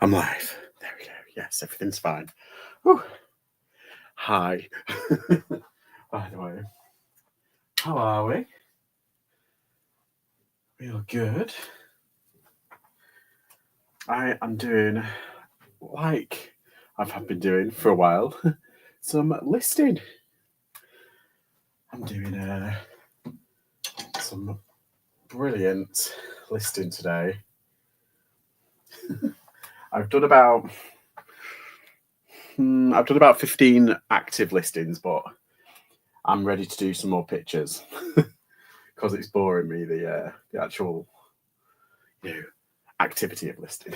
I'm live. There we go. Yes, everything's fine. Whew. Hi. By the way, how are we? We are good. I am doing, like I've been doing for a while, some listing. I'm doing some brilliant listing today. I've done about 15 active listings, but I'm ready to do some more pictures because it's boring me the actual activity of listing.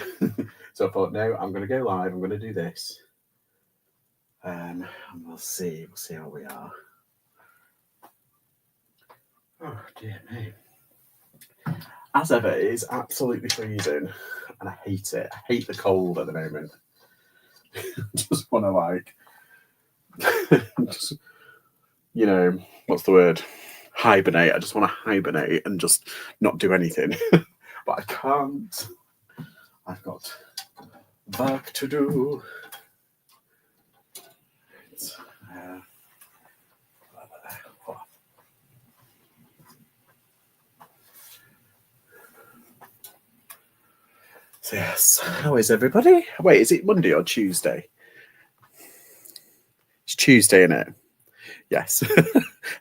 So I thought, no, I'm going to go live. I'm going to do this, and we'll see how we are. Oh dear me! As ever, it is absolutely freezing, and I hate it. I hate the cold at the moment. Just want to just, what's the word? Hibernate. I just want to hibernate and just not do anything, but I can't. I've got work to do. So yes, how is everybody? Wait, is it Monday or Tuesday? It's Tuesday, isn't it? Yes.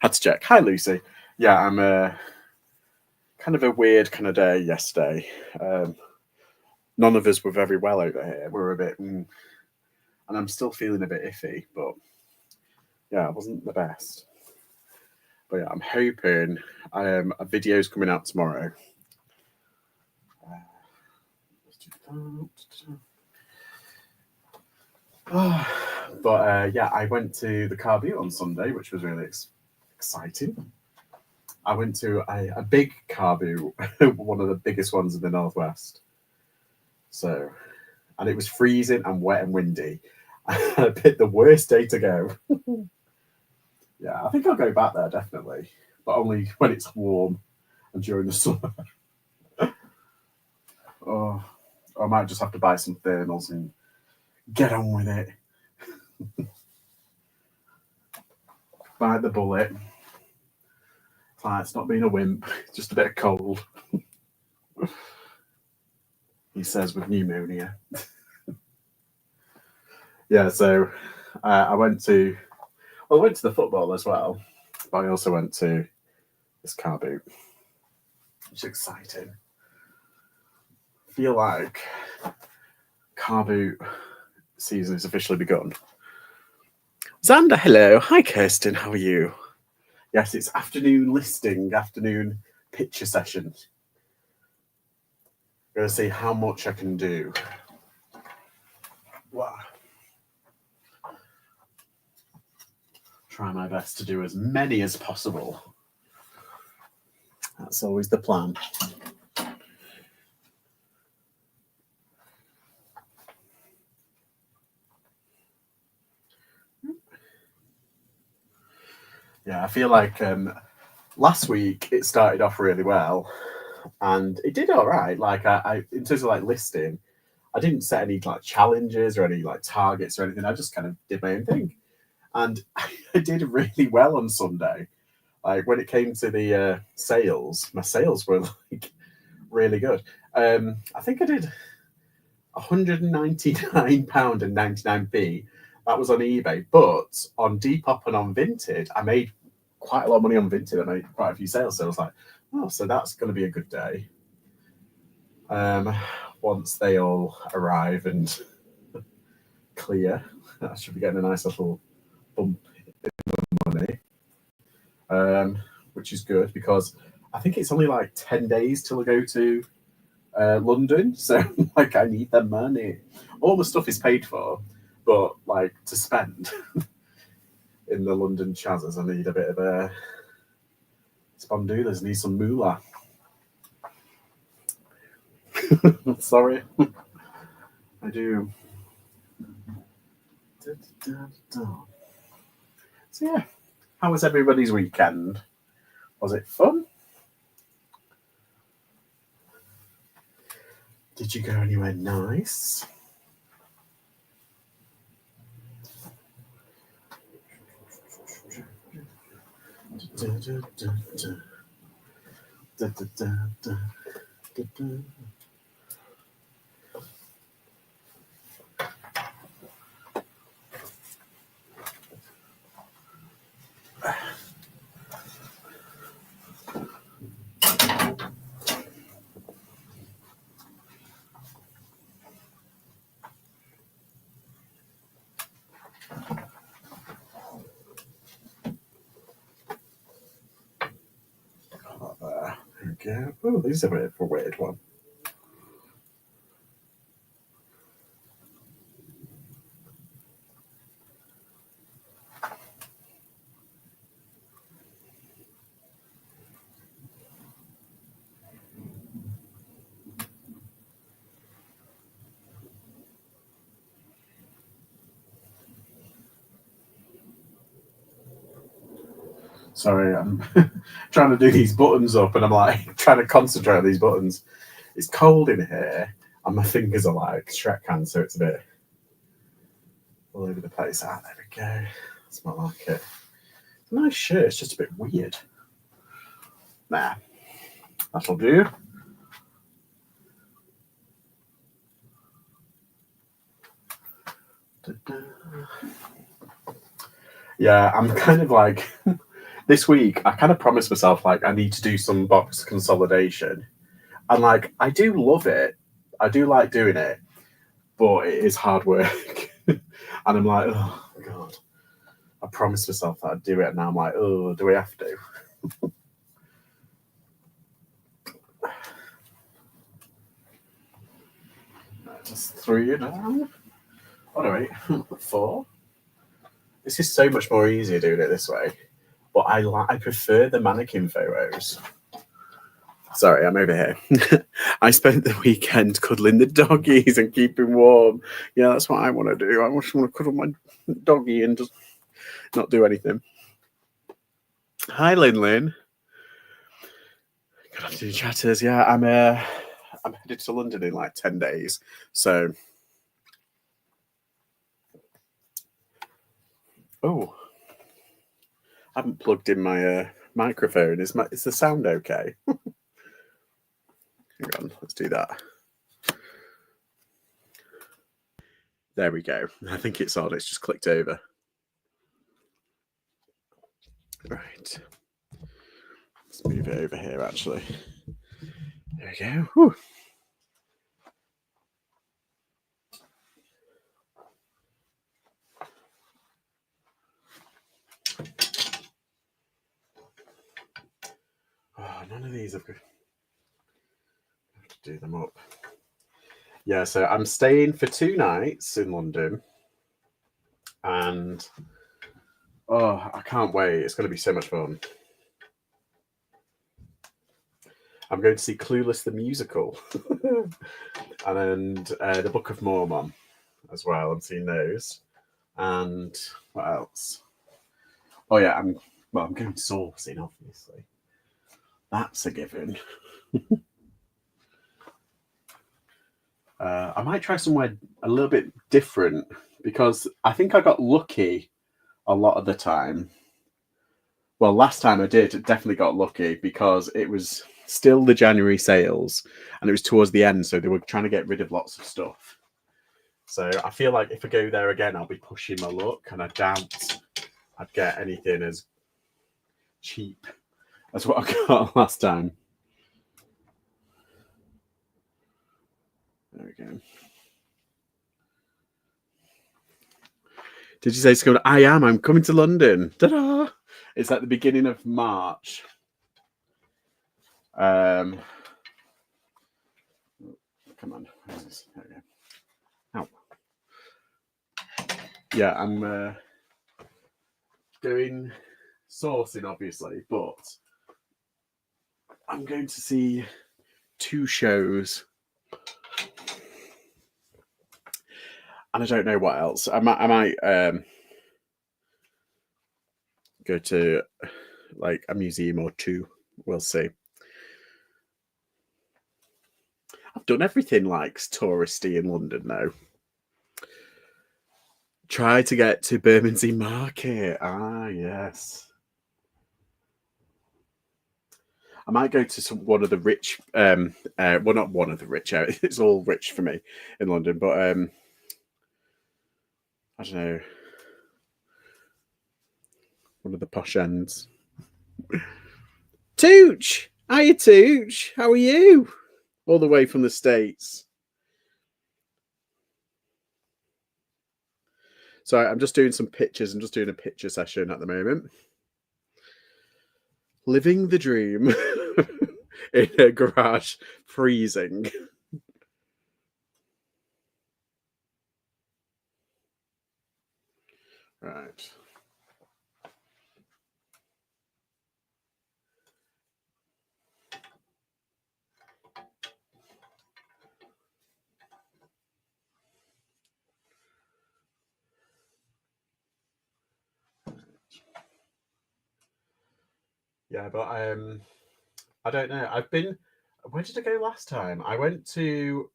Had to check. Hi, Lucy. Yeah, I'm kind of a weird kind of day yesterday. None of us were very well over here. We were a bit, and I'm still feeling a bit iffy, but yeah, it wasn't the best. But yeah, I'm hoping a video's coming out tomorrow. But yeah, I went to the carboot on Sunday, which was really exciting. I went to a big carboot, one of the biggest ones in the Northwest. So, and it was freezing and wet and windy. I picked the worst day to go. Yeah, I think I'll go back there definitely, but only when it's warm and during the summer. Oh, I might just have to buy some thermals and get on with it. Bite the bullet. It's not being a wimp, it's just a bit cold. He says with pneumonia. Yeah, so I went to the football as well, but I also went to this car boot. It's exciting. I feel like car boot season has officially begun. Xander, hello. Hi, Kirsten. How are you? Yes, it's afternoon picture session. I'm going to see how much I can do. Wow. Try my best to do as many as possible. That's always the plan. Yeah, I feel like last week it started off really well, and it did all right. Like I in terms of like listing, I didn't set any like challenges or any like targets or anything. I just kind of did my own thing, and I did really well on Sunday. Like when it came to the sales, my sales were like really good. I think I did £199.99. That was on eBay, but on Depop and on Vinted, I made quite a lot of money on Vinted. I made quite a few sales, so I was like, oh, so that's going to be a good day. Once they all arrive and clear, I should be getting a nice little bump in the money, which is good because I think it's only like 10 days till I go to London, so like I need the money. All the stuff is paid for, but like to spend in the London chazzers, I need a bit of a spondoolers. Need some moolah. Sorry, I do. So yeah, how was everybody's weekend? Was it fun? Did you go anywhere nice? There we go. Oh, this is a bit of a weird one. Sorry, I'm trying to do these buttons up and I'm like trying to concentrate on these buttons. It's cold in here and my fingers are like Shrek hands, so it's a bit all over the place. Ah, there we go. That's not like it. It's a nice shirt, it's just a bit weird. Nah, that'll do. Yeah, I'm kind of like this week. I kind of promised myself like I need to do some box consolidation, and like I do love it. I do like doing it, but it is hard work, and I'm like, oh god. I promised myself that I'd do it, and now I'm like, oh, do we have to? Just 3 now. Oh no, wait, 4. This is so much more easier doing it this way, but I prefer the mannequin photos. Sorry, I'm over here. I spent the weekend cuddling the doggies and keeping warm. Yeah, that's what I want to do. I just want to cuddle my doggy and just not do anything. Hi, Lin. Good afternoon, chatters. Yeah, I'm headed to London in like 10 days. So, oh, I haven't plugged in my microphone. Is the sound okay? Hang on, let's do that. There we go. I think it's on. It's just clicked over. Right. Let's move it over here, actually. There we go. Whew. Oh, none of these have got... I have to do them up. Yeah, so I'm staying for 2 nights in London. And oh, I can't wait. It's going to be so much fun. I'm going to see Clueless the musical and the Book of Mormon as well. I'm seeing those. And what else? Oh yeah, I'm going sourcing, obviously. That's a given. I might try somewhere a little bit different because I think I got lucky a lot of the time. Well, last time I did, definitely got lucky because it was still the January sales and it was towards the end, so they were trying to get rid of lots of stuff. So I feel like if I go there again, I'll be pushing my luck, and I doubt I'd get anything as cheap as what I got last time. There we go. Did you say it's going? I'm coming to London. Ta-da! It's at the beginning of March. Come on. There we go. Ow. Yeah, I'm doing sourcing, obviously, but I'm going to see 2 shows. And I don't know what else. I might go to like a museum or 2. We'll see. I've done everything like touristy in London now. Try to get to Bermondsey Market. Ah, yes. I might go to one of the rich, well, not one of the rich areas. It's all rich for me in London, but I don't know, one of the posh ends. Tooch! Hiya, Tooch! How are you? All the way from the States. So I'm just doing some pictures. I'm just doing a picture session at the moment. Living the dream in a garage, freezing. Right. Yeah, but I don't know. I've been. Where did I go last time? I went to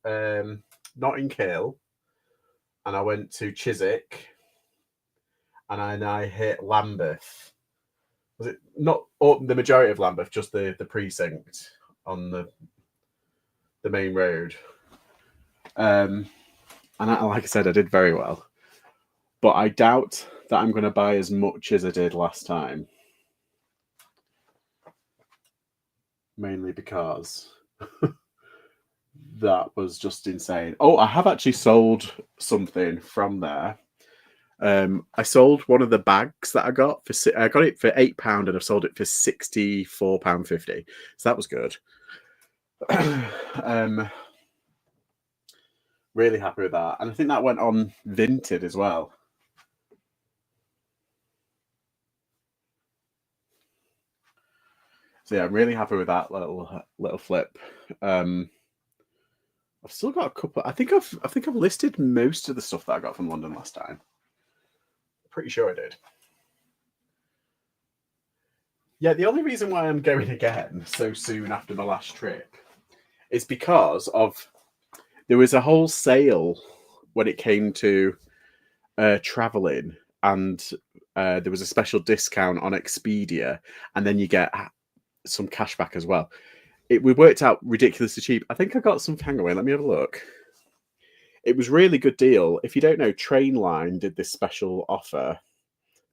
Notting Hill, and I went to Chiswick, and I hit Lambeth. Was it not the majority of Lambeth, just the precinct on the main road? And like I said, I did very well, but I doubt that I'm going to buy as much as I did last time. Mainly because that was just insane. Oh, I have actually sold something from there. I sold one of the bags that I got for. I got it for £8, and I've sold it for £64.50. So that was good. Really happy with that, and I think that went on Vinted as well. So yeah, I'm really happy with that little flip. I've still got a couple. I think I've listed most of the stuff that I got from London last time. Pretty sure I did. Yeah, the only reason why I'm going again so soon after my last trip is because of there was a whole sale when it came to traveling, and there was a special discount on Expedia, and then you get some cash back as well. We worked out ridiculously cheap. I think I got some. Hang on, let me have a look. It was really good deal. If you don't know, Trainline did this special offer.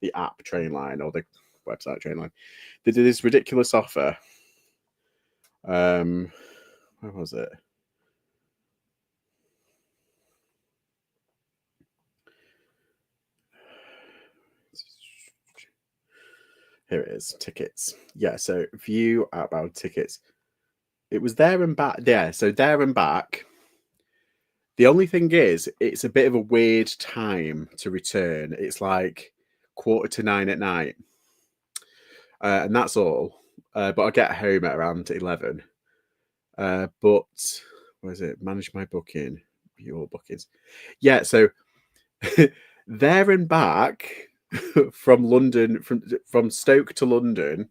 The app Trainline or the website Trainline. They did this ridiculous offer. Where was it? Here it is. Tickets. Yeah, so view outbound tickets. It was there and back. Yeah, so there and back. The only thing is, it's a bit of a weird time to return. It's like 9:15 at night. And that's all. But I get home at around 11. But where is it? Manage my booking. Your bookings. Yeah, so there and back from London, from Stoke to London,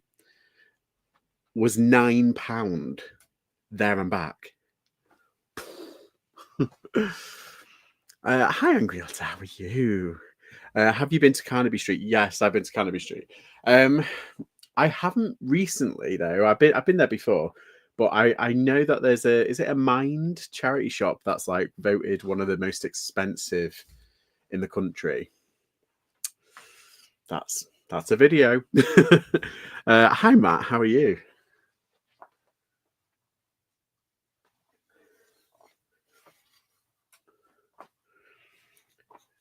was £9 there and back. Hi, Angry Otter, how are you? Have you been to Carnaby Street? Yes, I've been to Carnaby Street. I haven't recently though. I've been there before, but I know that there's is it a Mind charity shop that's like voted one of the most expensive in the country. That's a video. Hi Matt, how are you?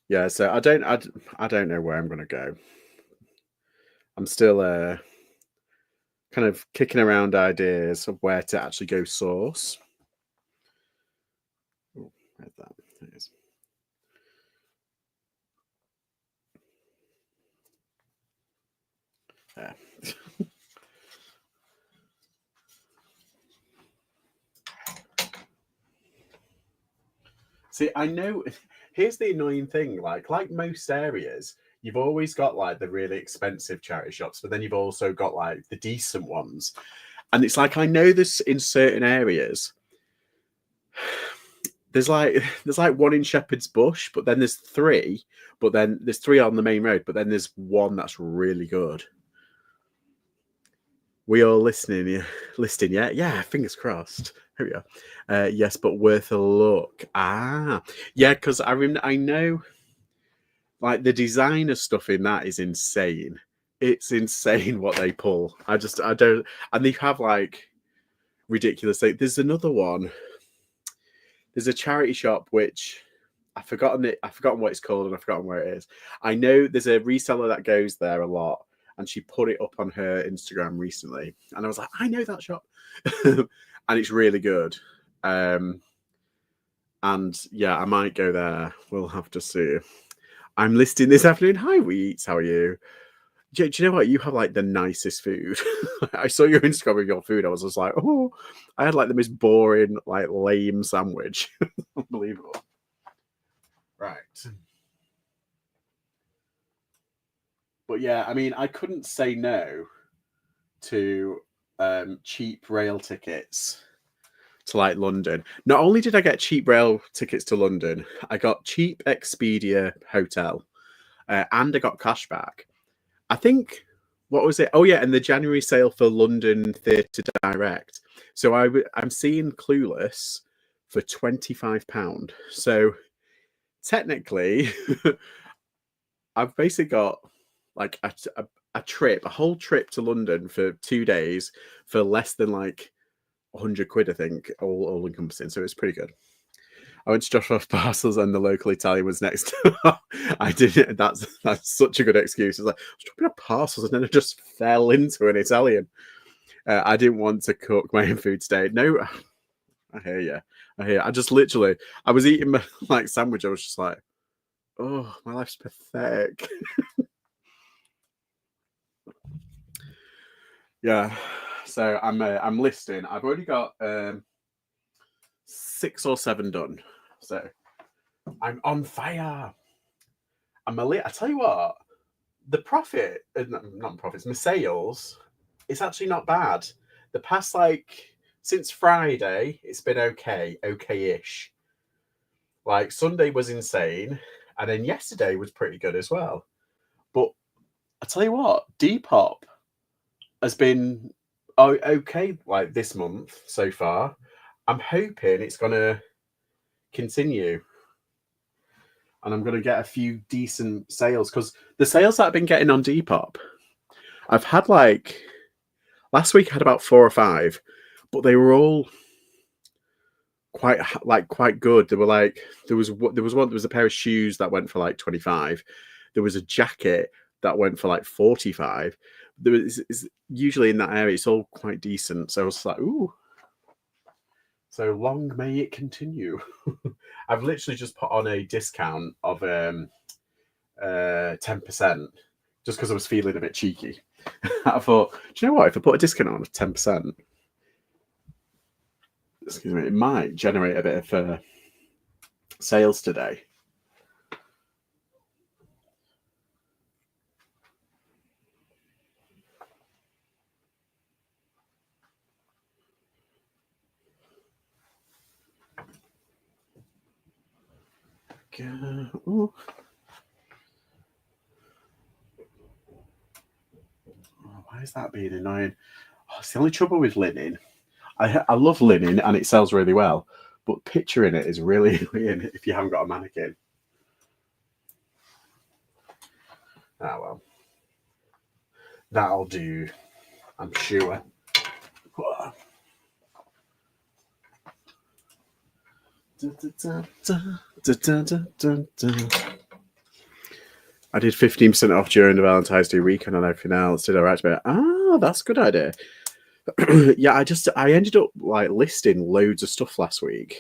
Yeah, so I don't know where I'm gonna go. I'm still kind of kicking around ideas of where to actually go source. Oh, where's that? There it is. There. See, I know. Here's the annoying thing: like most areas, you've always got like the really expensive charity shops, but then you've also got like the decent ones. And it's like I know this in certain areas. There's like one in Shepherd's Bush, but then there's three. But then there's three on the main road, but then there's one that's really good. We all listening, yeah? Yeah, fingers crossed. Here we are. Yes, but worth a look. Yeah, because I know, like, the designer stuff in that is insane. It's insane what they pull. I don't, and they have like ridiculous things. There's another one. There's a charity shop which I've forgotten it. I've forgotten what it's called and I've forgotten where it is. I know there's a reseller that goes there a lot, and she put it up on her Instagram recently, and I was like, I know that shop, and it's really good. And yeah, I might go there. We'll have to see. I'm listing this afternoon. Hi, Wheats. How are you? Do you know what? You have like the nicest food. I saw your Instagram with your food. I was just like, oh, I had like the most boring, like lame sandwich. Unbelievable. Right. But yeah, I mean, I couldn't say no to cheap rail tickets to like London. Not only did I get cheap rail tickets to London, I got cheap Expedia hotel, and I got cashback. I think, what was it? Oh yeah, and the January sale for London Theatre Direct. So I'm seeing Clueless for £25. So technically, I've basically got like a trip, a whole trip to London for 2 days for less than like 100 quid, I think, all encompassing. So it's pretty good. I went to drop off parcels and the local Italian was next door. I didn't. That's such a good excuse. It's like, I was dropping off parcels and then I just fell into an Italian. I didn't want to cook my own food today. No, I hear you. I just literally, I was eating my like sandwich. I was just like, oh, my life's pathetic. Yeah. So I'm listing. I've already got 6 or 7 done. So I'm on fire. I tell you what, the profit, not profits, my sales, it's actually not bad. The past, like, since Friday, it's been okay-ish. Like, Sunday was insane, and then yesterday was pretty good as well. But I tell you what, Depop has been okay, like, this month so far. I'm hoping it's going to continue. And I'm going to get a few decent sales, because the sales that I've been getting on Depop, I've had like last week I had about 4 or 5, but they were all quite good. They were like there was a pair of shoes that went for like 25. There was a jacket that went for like 45. There was usually in that area it's all quite decent. So I was like, ooh. So long may it continue. I've literally just put on a discount of 10%, just because I was feeling a bit cheeky. I thought, do you know what? If I put a discount on of 10%, excuse me, it might generate a bit of sales today. Ooh. Oh, why is that being annoying? Oh, it's the only trouble with linen. I love linen and it sells really well, but picturing it is really annoying if you haven't got a mannequin. Ah, well. That'll do, I'm sure. I did 15% off during the Valentine's Day weekend on everything else. Did I write about it? That's a good idea. Yeah, I ended up like listing loads of stuff last week.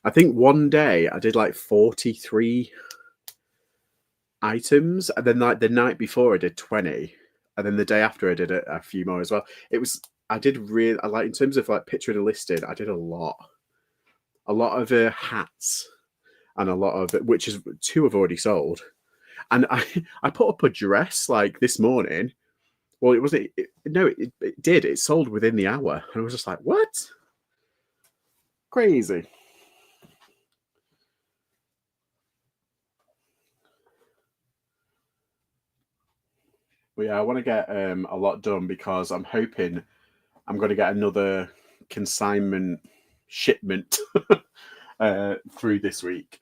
I think one day I did like 43 items, and then like the night before I did 20, and then the day after I did a few more as well. I like, in terms of like picturing a listing, I did a lot of hats, and a lot of which is 2 I've already sold. And I put up a dress like this morning. Well, it wasn't. No, it did. It sold within the hour, and I was just like, "What? Crazy!" But yeah, I want to get a lot done because I'm hoping I'm going to get another consignment shipment through this week.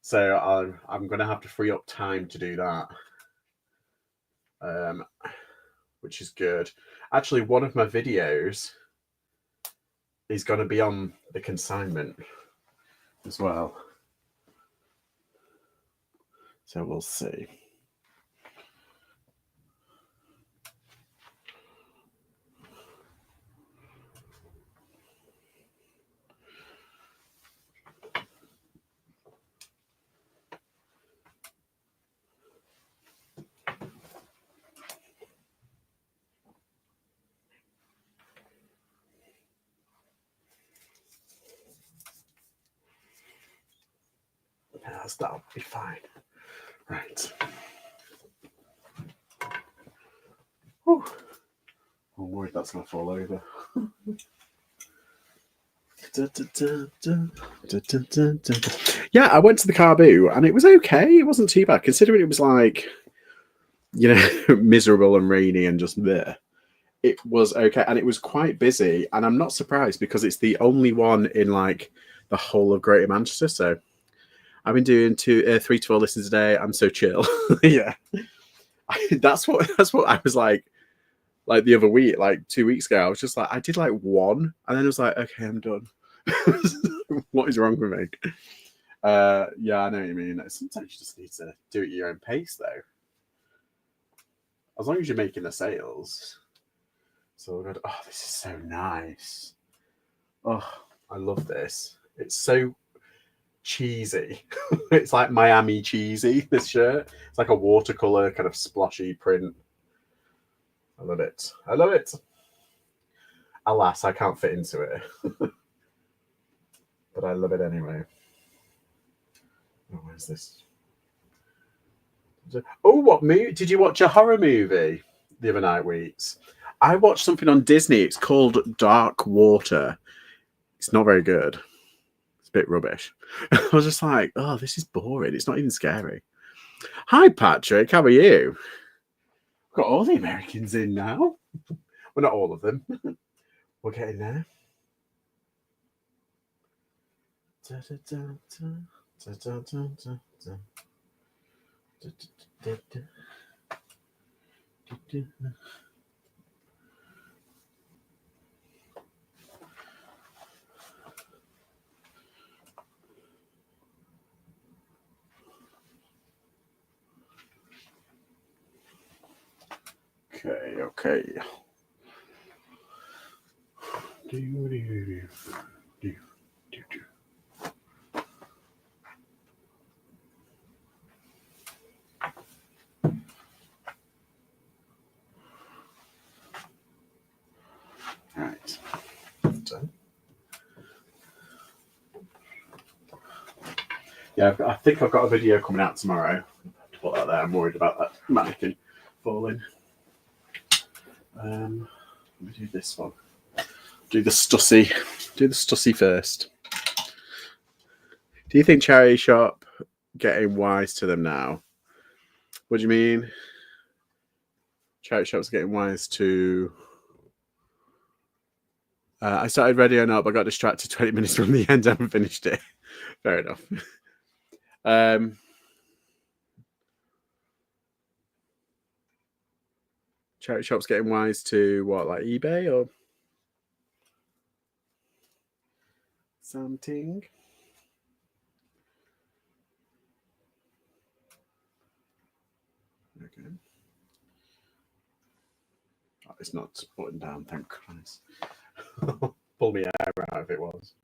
So I'm going to have to free up time to do that, which is good. Actually, one of my videos is going to be on the consignment as well. So we'll see. Yes, that'll be fine. Right. Whew. I'm worried that's going to fall over. Yeah, I went to the Carboot and it was okay. It wasn't too bad, considering it was like, miserable and rainy and just there. It was okay, and it was quite busy. And I'm not surprised because it's the only one in like the whole of Greater Manchester. So I've been doing 3 to 4 listens a day. I'm so chill. Yeah, that's what I was like the other week, like 2 weeks ago. I was just like, I did like one, and then I was like, okay, I'm done. What is wrong with me? Yeah, I know what you mean. Sometimes you just need to do it at your own pace, though. As long as you're making the sales. So good. Oh, this is so nice. Oh, I love this. It's so cheesy. It's like Miami cheesy, this shirt. It's like a watercolor kind of splotchy print. I love it. I love it. Alas, I can't fit into it. But I love it anyway. Oh, where's this? Oh, what movie? Did you watch a horror movie the other night, Weeks? I watched something on Disney. It's called Dark Water. It's not very good. It's a bit rubbish. I was just like, oh, this is boring. It's not even scary. Hi, Patrick. How are you? Got all the Americans in now. Well, not all of them. We're getting there. Okay. Right. Done. Yeah, I think I've got a video coming out tomorrow. I have to put that there. I'm worried about that mannequin falling. Let me do this one. Do the Stussy. Do the Stussy first. Do you think charity shop getting wise to them now? What do you mean? Charity shop's getting wise to... I started Ready or Not, but got distracted 20 minutes from the end. I haven't finished it. Fair enough. Charity shop's getting wise to what, like eBay or something? Okay. Oh, it's not buttoned down, thank Christ. Pull me hair out if it was.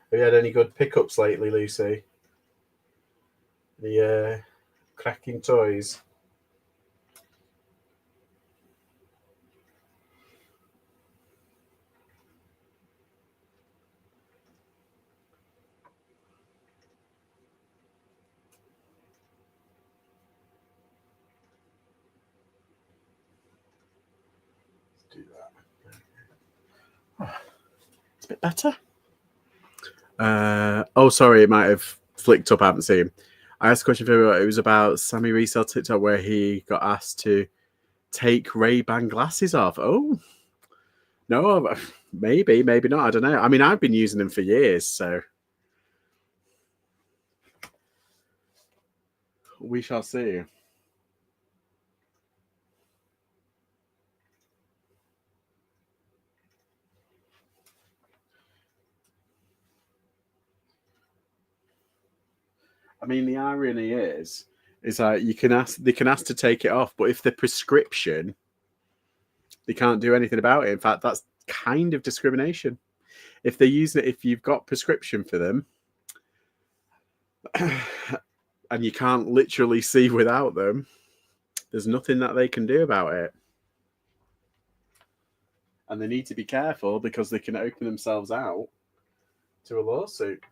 Have you had any good pickups lately, Lucy? The cracking toys? bit better. Oh, sorry, it might have flicked up. I haven't seen. I asked a question for everyone. It was about Sammy Resell TikTok where he got asked to take Ray-Ban glasses off. Oh, no, maybe not. I don't know. I mean, I've been using them for years, so we shall see. I mean, the irony is like they can ask to take it off, but if the prescription, they can't do anything about it. In fact, that's kind of discrimination. If they're using it, if you've got prescription for them, and you can't literally see without them, there's nothing that they can do about it. And they need to be careful because they can open themselves out to a lawsuit.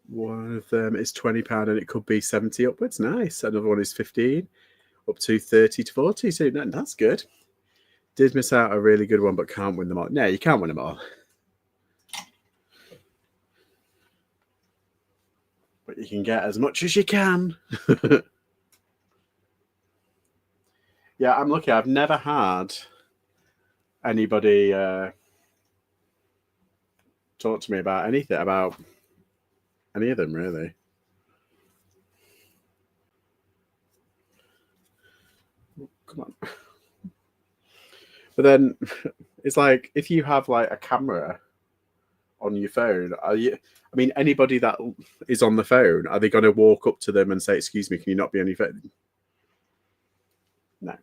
One of them is £20 and it could be 70 upwards. Nice. Another one is 15 up to 30 to 40. So that's good. Did miss out a really good one, but can't win them all. No, you can't win them all. But you can get as much as you can. Yeah, I'm lucky. I've never had anybody talk to me about anything, about any of them, really. Come on. But then it's like, if you have like a camera on your phone, anybody that is on the phone, are they going to walk up to them and say, "Excuse me, can you not be on your phone?" No.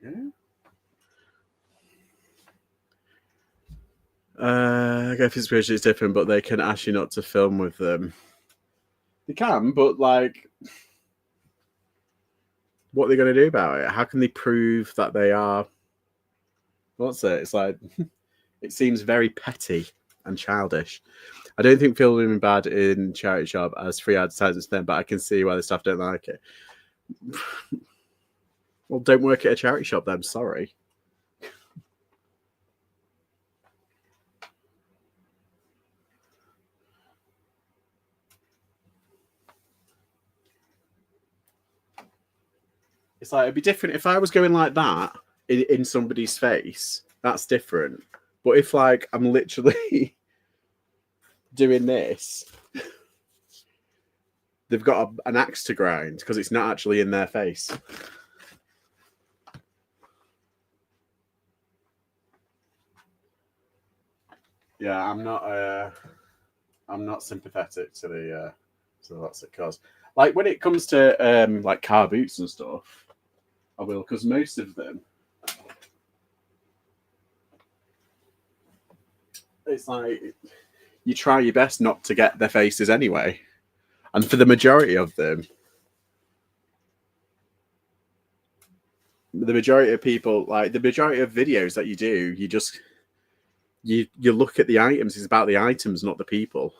There we go. I guess inspiration is different, but they can ask you not to film with them. They can, but like, what are they going to do about it? How can they prove that they are? What's it? It's like, it seems very petty and childish. I don't think filming bad in charity shop as free advertisements then, but I can see why the staff don't like it. Well, don't work at a charity shop then. Sorry. It's like, it'd be different if I was going like that in somebody's face. That's different. But if like I'm literally doing this, they've got an axe to grind because it's not actually in their face. Yeah, I'm not sympathetic to the lots of cars. Like when it comes to like car boots and stuff, I will, because most of them, it's like you try your best not to get their faces anyway. And for the majority of them, the majority of people, like the majority of videos that you do, you just you look at the items. It's about the items, not the people.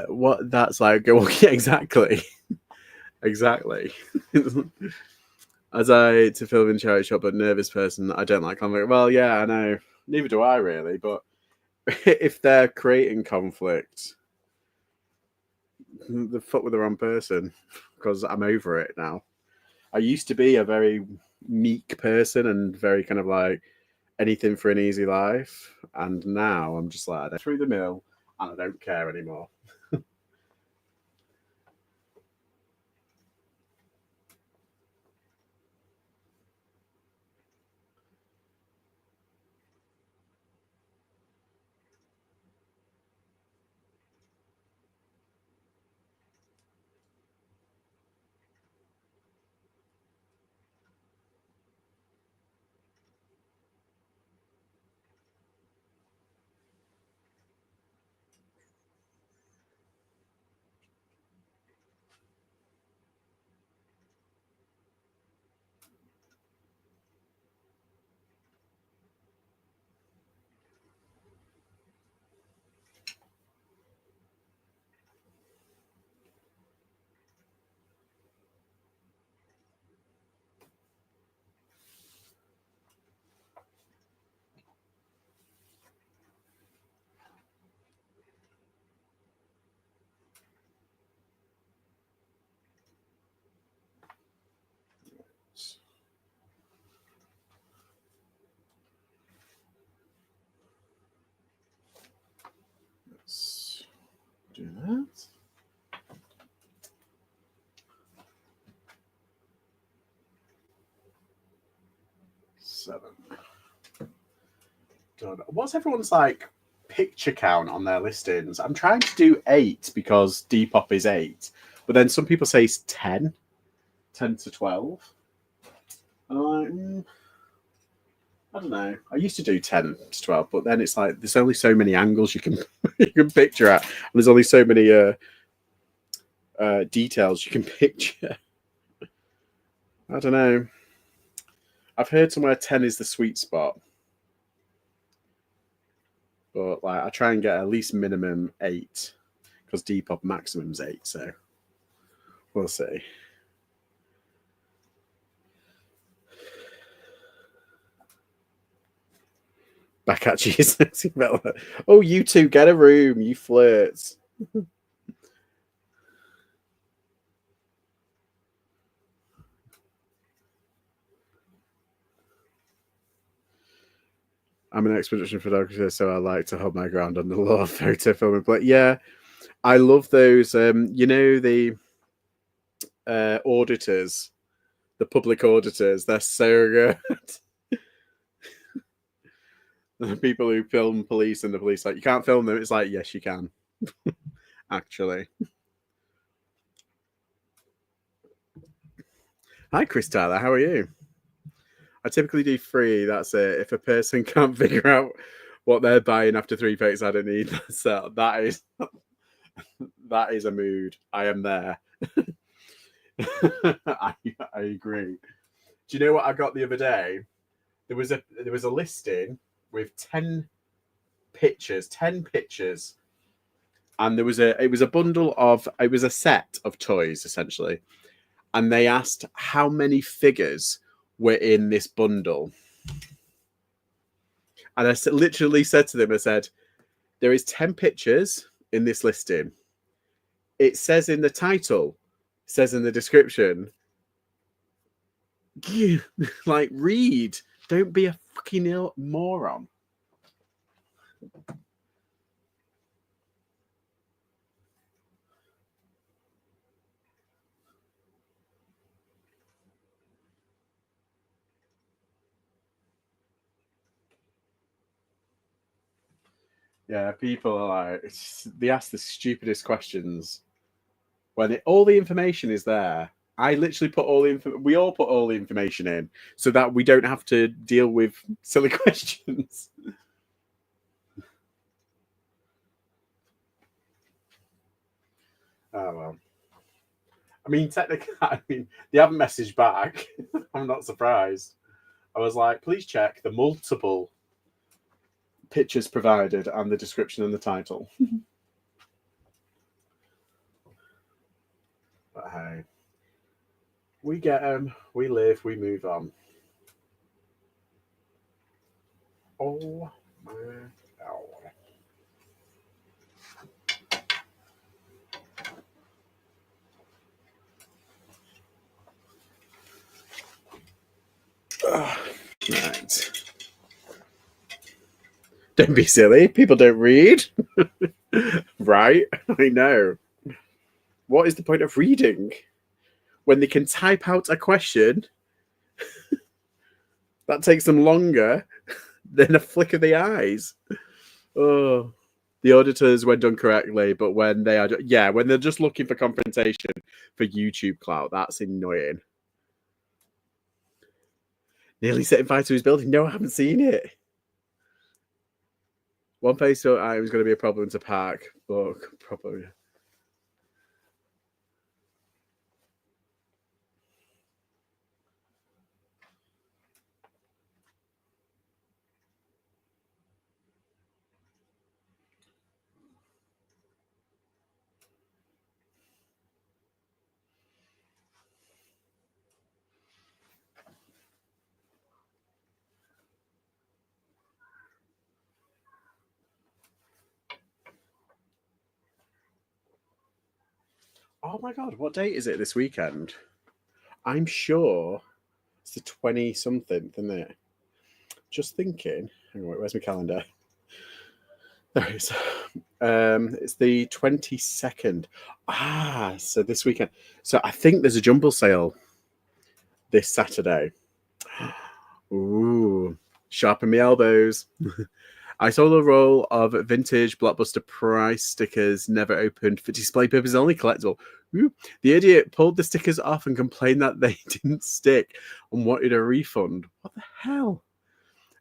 What that's like? Well, yeah, exactly, exactly. As I to film in charity shop, but nervous person, I don't like conflict. Well, yeah, I know. Neither do I really. But if they're creating conflict, the fuck with the wrong person, because I'm over it now. I used to be a very meek person and very kind of like anything for an easy life, and now I'm just like through the mill, and I don't care anymore. Let's do that. 7. Done. What's everyone's like picture count on their listings? I'm trying to do 8 because Depop is 8, but then some people say it's 10, 10 to 12. And I'm like, I don't know. I used to do 10 to 12, but then it's like there's only so many angles you can you can picture at, and there's only so many details you can picture. I don't know. I've heard somewhere 10 is the sweet spot, but like I try and get at least minimum 8 because Depop maximum's 8, so we'll see. Back at you, sexy fella. Oh, you two get a room, you flirts. I'm an expedition photographer, so I like to hold my ground on the law of photo filming. But yeah, I love those. You know the auditors, the public auditors. They're so good. The people who film police and the police like you can't film them. It's like yes, you can. Actually. Hi, Chris Tyler. How are you? I typically do 3. That's it. If a person can't figure out what they're buying after 3 fakes, I don't need that. So that is that is a mood. I am there. I agree. Do you know what I got the other day? There was a listing with 10 pictures, and it was a bundle of it was a set of toys essentially, and they asked how many figures were in this bundle, and I literally said to them, I said, there is 10 pictures in this listing. It says in the title, says in the description, like read. Don't be a fucking moron. Yeah, people are like they ask the stupidest questions when all the information is there, I literally put all the we all put all the information in so that we don't have to deal with silly questions. Oh well. I mean, technically, they haven't messaged back. I'm not surprised. I was like, please check the multiple pictures provided and the description and the title. But hey, we get them, we live, we move on. Oh my God. Right. Don't be silly. People don't read. Right? I know. What is the point of reading when they can type out a question that takes them longer than a flick of the eyes? Oh, the auditors when done correctly, but when they are, when they're just looking for confrontation for YouTube clout, that's annoying. Nearly setting fire to his building. No, I haven't seen it. One place thought it was going to be a problem to park, but probably. Oh my God, what date is it this weekend? I'm sure it's the 20-something, isn't it? Just thinking. Hang on, where's my calendar? There it is. It's the 22nd. So this weekend. So I think there's a jumble sale this Saturday. Ooh, sharpen my elbows. I sold a roll of vintage blockbuster price stickers, never opened, for display purposes only, collectible. Ooh. The idiot pulled the stickers off and complained that they didn't stick and wanted a refund. What the hell?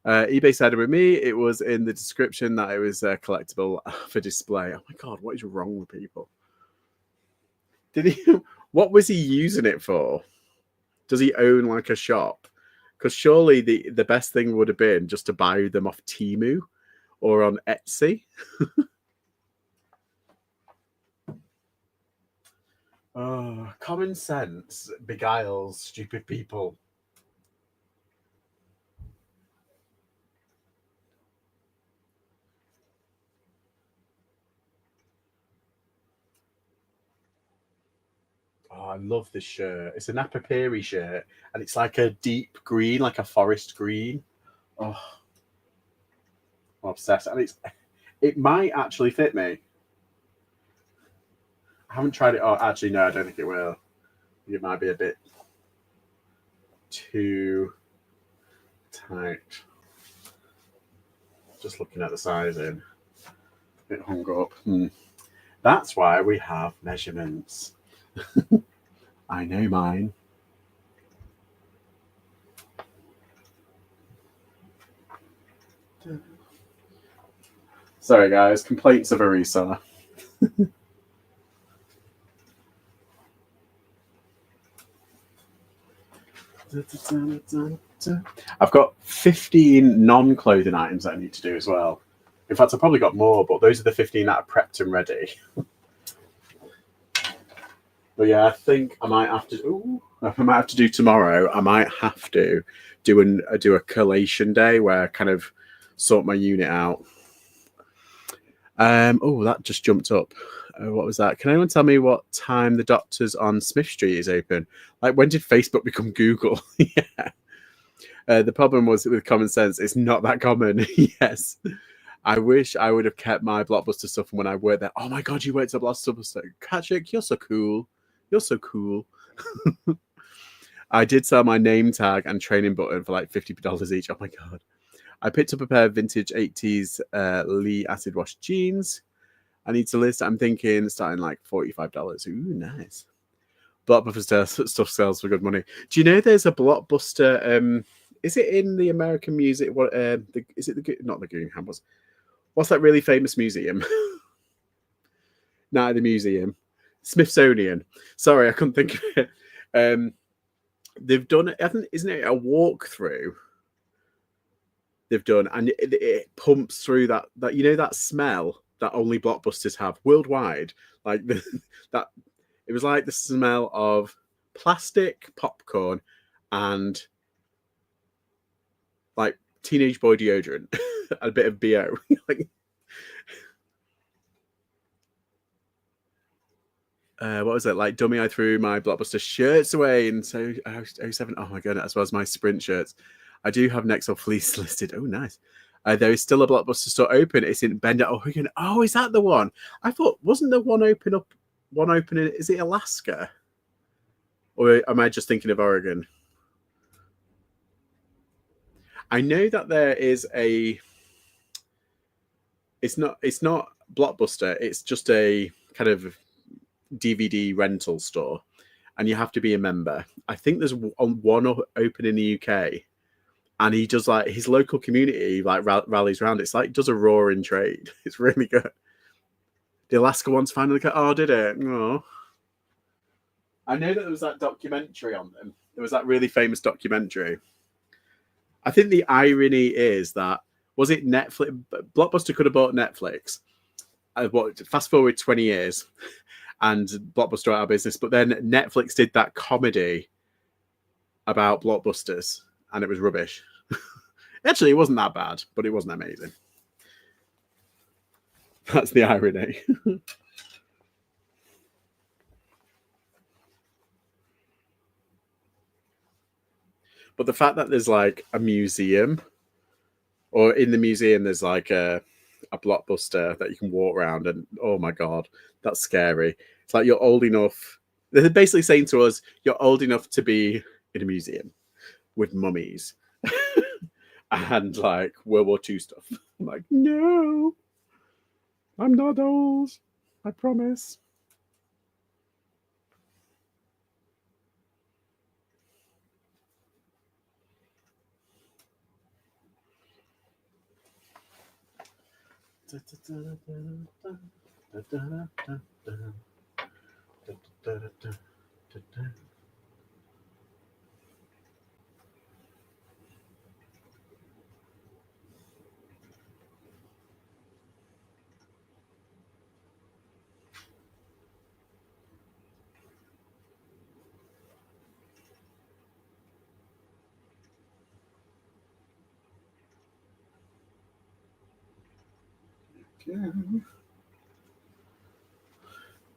eBay sided with me. It was in the description that it was collectible for display. Oh my God, what is wrong with people? Did he? What was he using it for? Does he own like a shop? Because surely the best thing would have been just to buy them off Temu or on Etsy. Oh, common sense beguiles stupid people. Oh, I love this shirt. It's a Napapiri shirt, and it's like a deep green, like a forest green. Oh, I'm obsessed. And it might actually fit me. I haven't tried it. Oh, actually, no, I don't think it will. It might be a bit too tight. Just looking at the sizing, it hung up. That's why we have measurements. I know mine. Sorry, guys. Complaints of a reseller. I've got 15 non-clothing items that I need to do as well. In fact, I've probably got more, but those are the 15 that are prepped and ready. But yeah, I think I might have to. I might have to do tomorrow. I might have to do a collation day where I kind of sort my unit out. That just jumped up. What was that? Can anyone tell me what time the doctors on Smith Street is open? Like, when did Facebook become Google? Yeah. The problem was with common sense. It's not that common. Yes. I wish I would have kept my Blockbuster stuff from when I worked there. Oh my God, you worked at Blockbuster. Kaczek, you're so cool. You're so cool. I did sell my name tag and training button for like $50 each. Oh my God. I picked up a pair of vintage 80s Lee acid wash jeans. I need to list. I'm thinking starting like $45. Ooh, nice. Blockbuster stuff sells for good money. Do you know there's a Blockbuster? Is it in the American Museum? What? Is it not the Guggenheim? What's that really famous museum? Not the museum, Smithsonian. Sorry, I couldn't think of it. They've done, isn't it a walkthrough? They've done, and it pumps through that that smell that only Blockbusters have worldwide. Like that, it was like the smell of plastic popcorn and like teenage boy deodorant, and a bit of BO. Like, what was it like? Dummy, I threw my Blockbuster shirts away, and so 07. Oh my god, as well as my Sprint shirts. I do have Next or Fleece listed. Oh, nice. There is still a Blockbuster store open. It's in Bend, Oregon. Oh, is that the one? I thought, wasn't there one opening? Is it Alaska? Or am I just thinking of Oregon? I know that there is a. It's not Blockbuster. It's just a kind of DVD rental store, and you have to be a member. I think there's one open in the UK. And he does like his local community like rallies around. It's like does a roaring trade. It's really good. The Alaska one's finally got. Oh, did it? Oh. I know that there was that documentary on them. There was that really famous documentary. I think the irony is that was it Netflix? Blockbuster could have bought Netflix. Fast forward 20 years, and Blockbuster out of business. But then Netflix did that comedy about Blockbusters. And it was rubbish. Actually, it wasn't that bad, but it wasn't amazing. That's the irony. But the fact that there's like a museum, or in the museum there's like a Blockbuster that you can walk around, and oh my god, that's scary. It's like you're old enough. They're basically saying to us, you're old enough to be in a museum with mummies and like World War II stuff. I'm like, no, I'm not old. I promise.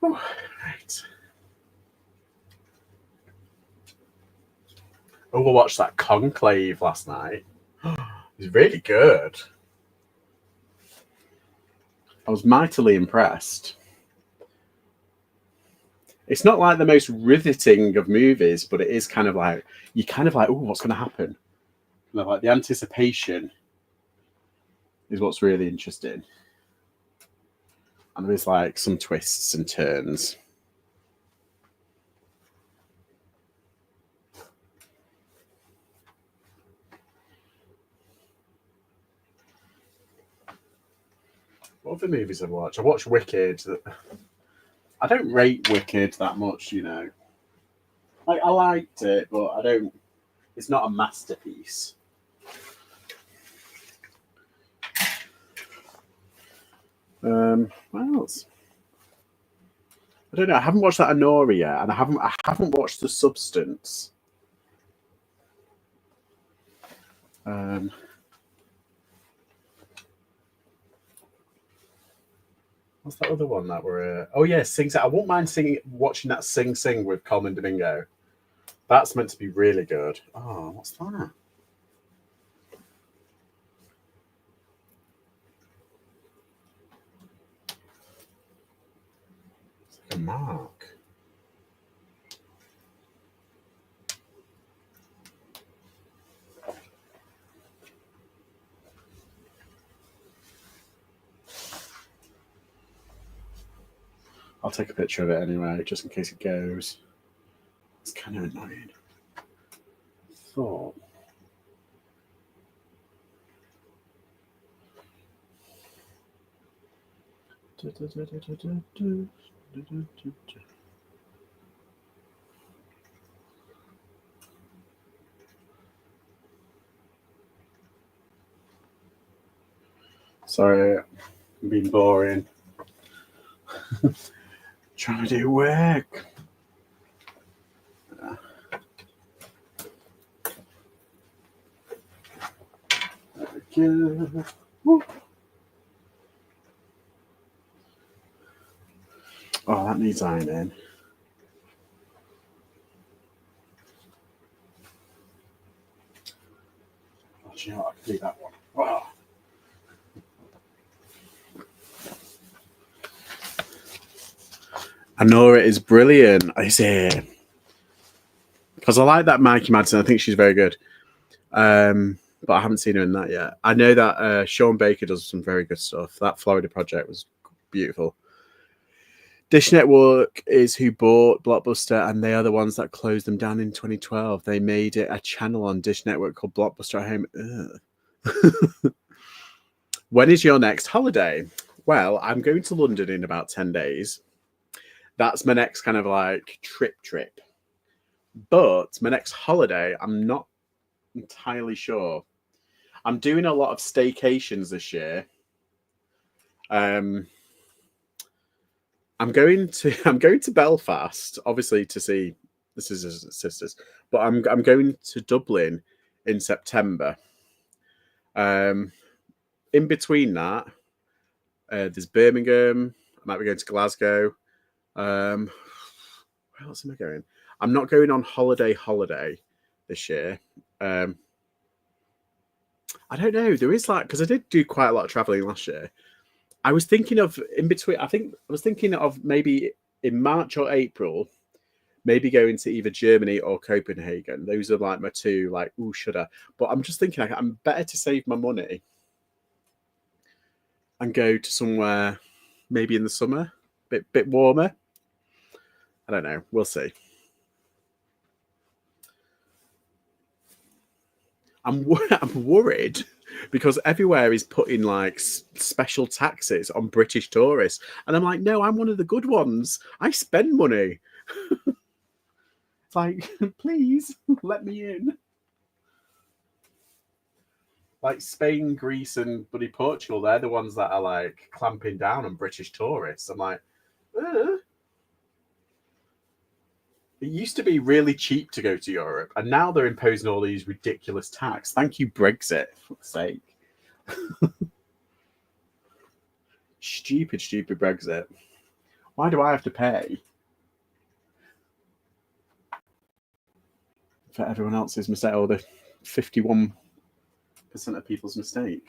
Oh, right. Oh, we watched that Conclave last night. It was really good. I was mightily impressed. It's not like the most riveting of movies, but it is kind of like you're kind of like, oh, what's going to happen? Like the anticipation is what's really interesting, and there's like some twists and turns. What other movies have I watched? I watched Wicked. I don't rate Wicked that much, you know. Like I liked it, but I don't. It's not a masterpiece. What else? I don't know. I haven't watched that Anora yet, and I haven't watched The Substance. What's that other one that we're? Oh yeah, Sing Sing. I won't mind watching that Sing Sing with Coleman Domingo. That's meant to be really good. Oh, what's that? It's like a mark. I'll take a picture of it anyway, just in case it goes. It's kind of annoying. Thought. Sorry, I'm being boring. Trying to do work. Woo. Oh, that needs ironing. Oh, you know what? I can do that one. Wow. Anora is brilliant. I say, because I like that Mikey Madsen. I think she's very good. But I haven't seen her in that yet. I know that Sean Baker does some very good stuff. That Florida project was beautiful. Dish Network is who bought Blockbuster, and they are the ones that closed them down in 2012. They made it a channel on Dish Network called Blockbuster at Home. When is your next holiday? Well, I'm going to London in about 10 days. That's my next kind of like trip. But my next holiday, I'm not entirely sure. I'm doing a lot of staycations this year. I'm going to Belfast, obviously, to see the Sisters and Sisters, but I'm going to Dublin in September. In between that, there's Birmingham. I might be going to Glasgow. Where else am I going? I'm not going on holiday this year. I don't know. There is because I did do quite a lot of traveling last year. I was thinking of in between. I was thinking of maybe in March or April, maybe going to either Germany or Copenhagen. Those are like my two. Should I? But I'm just thinking I'm better to save my money and go to somewhere maybe in the summer, bit warmer. I don't know. We'll see. I'm worried because everywhere is putting special taxes on British tourists, and I'm like, no, I'm one of the good ones. I spend money. It's please let me in. Spain, Greece, and bloody Portugal, they're the ones that are clamping down on British tourists. I'm like, ugh. It used to be really cheap to go to Europe, and now they're imposing all these ridiculous tax. Thank you, Brexit, for fuck's sake. Stupid Brexit. Why do I have to pay for everyone else's mistake, or the 51% of people's mistake?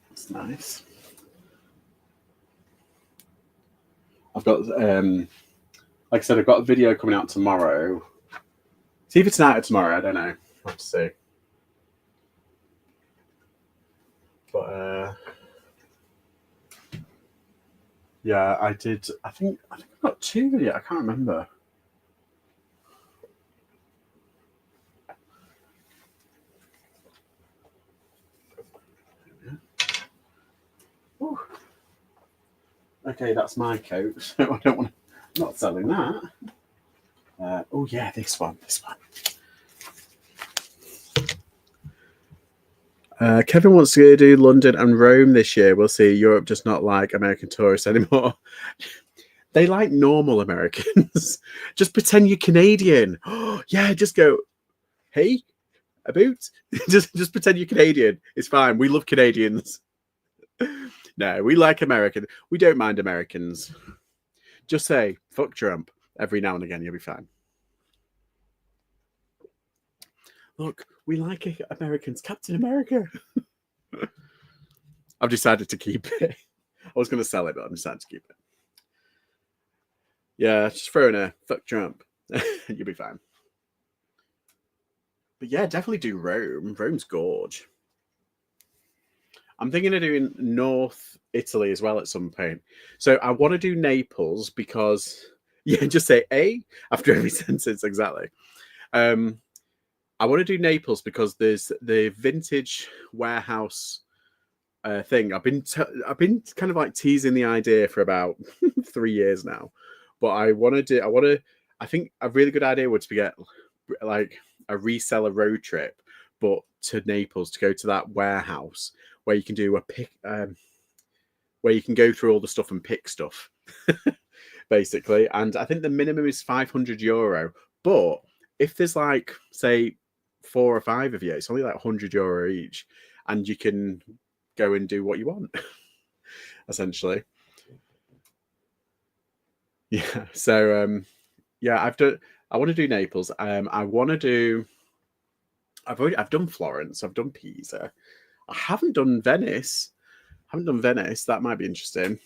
That's nice. I've got, like I said, I've got a video coming out tomorrow. It's either tonight or tomorrow. I don't know. I'll have to see. But yeah, I did. I think I've got two videos. I can't remember. Ooh. Okay, that's my coat, so I don't want to. I'm not selling that. Oh yeah, this one. Kevin wants to do London and Rome this year. We'll see. Europe does not like American tourists anymore. They like normal Americans. Just pretend you're Canadian. Yeah, just go, hey, a boot. just pretend you're Canadian. It's fine. We love Canadians. No, we like Americans. We don't mind Americans. Just say, fuck Trump every now and again. You'll be fine. Look, we like Americans. Captain America. I've decided to keep it. I was going to sell it, but I've decided to keep it. Yeah, just throw in a fuck Trump. You'll be fine. But yeah, definitely do Rome. Rome's gorge. I'm thinking of doing North Italy as well at some point. So I want to do Naples because, yeah, just say A after every sentence, exactly. I want to do Naples because there's the vintage warehouse thing. I've been kind of like teasing the idea for about 3 years now, but I think a really good idea would be get like a reseller road trip, but to Naples to go to that warehouse where you can do a pick, where you can go through all the stuff and pick stuff, basically. And I think the minimum is €500. But if there's like, say, 4 or 5 of you, it's only like €100 each, and you can go and do what you want, essentially. Yeah. So yeah, I want to do Naples. I want to do. I've done Florence. I've done Pisa. I haven't done Venice. That might be interesting.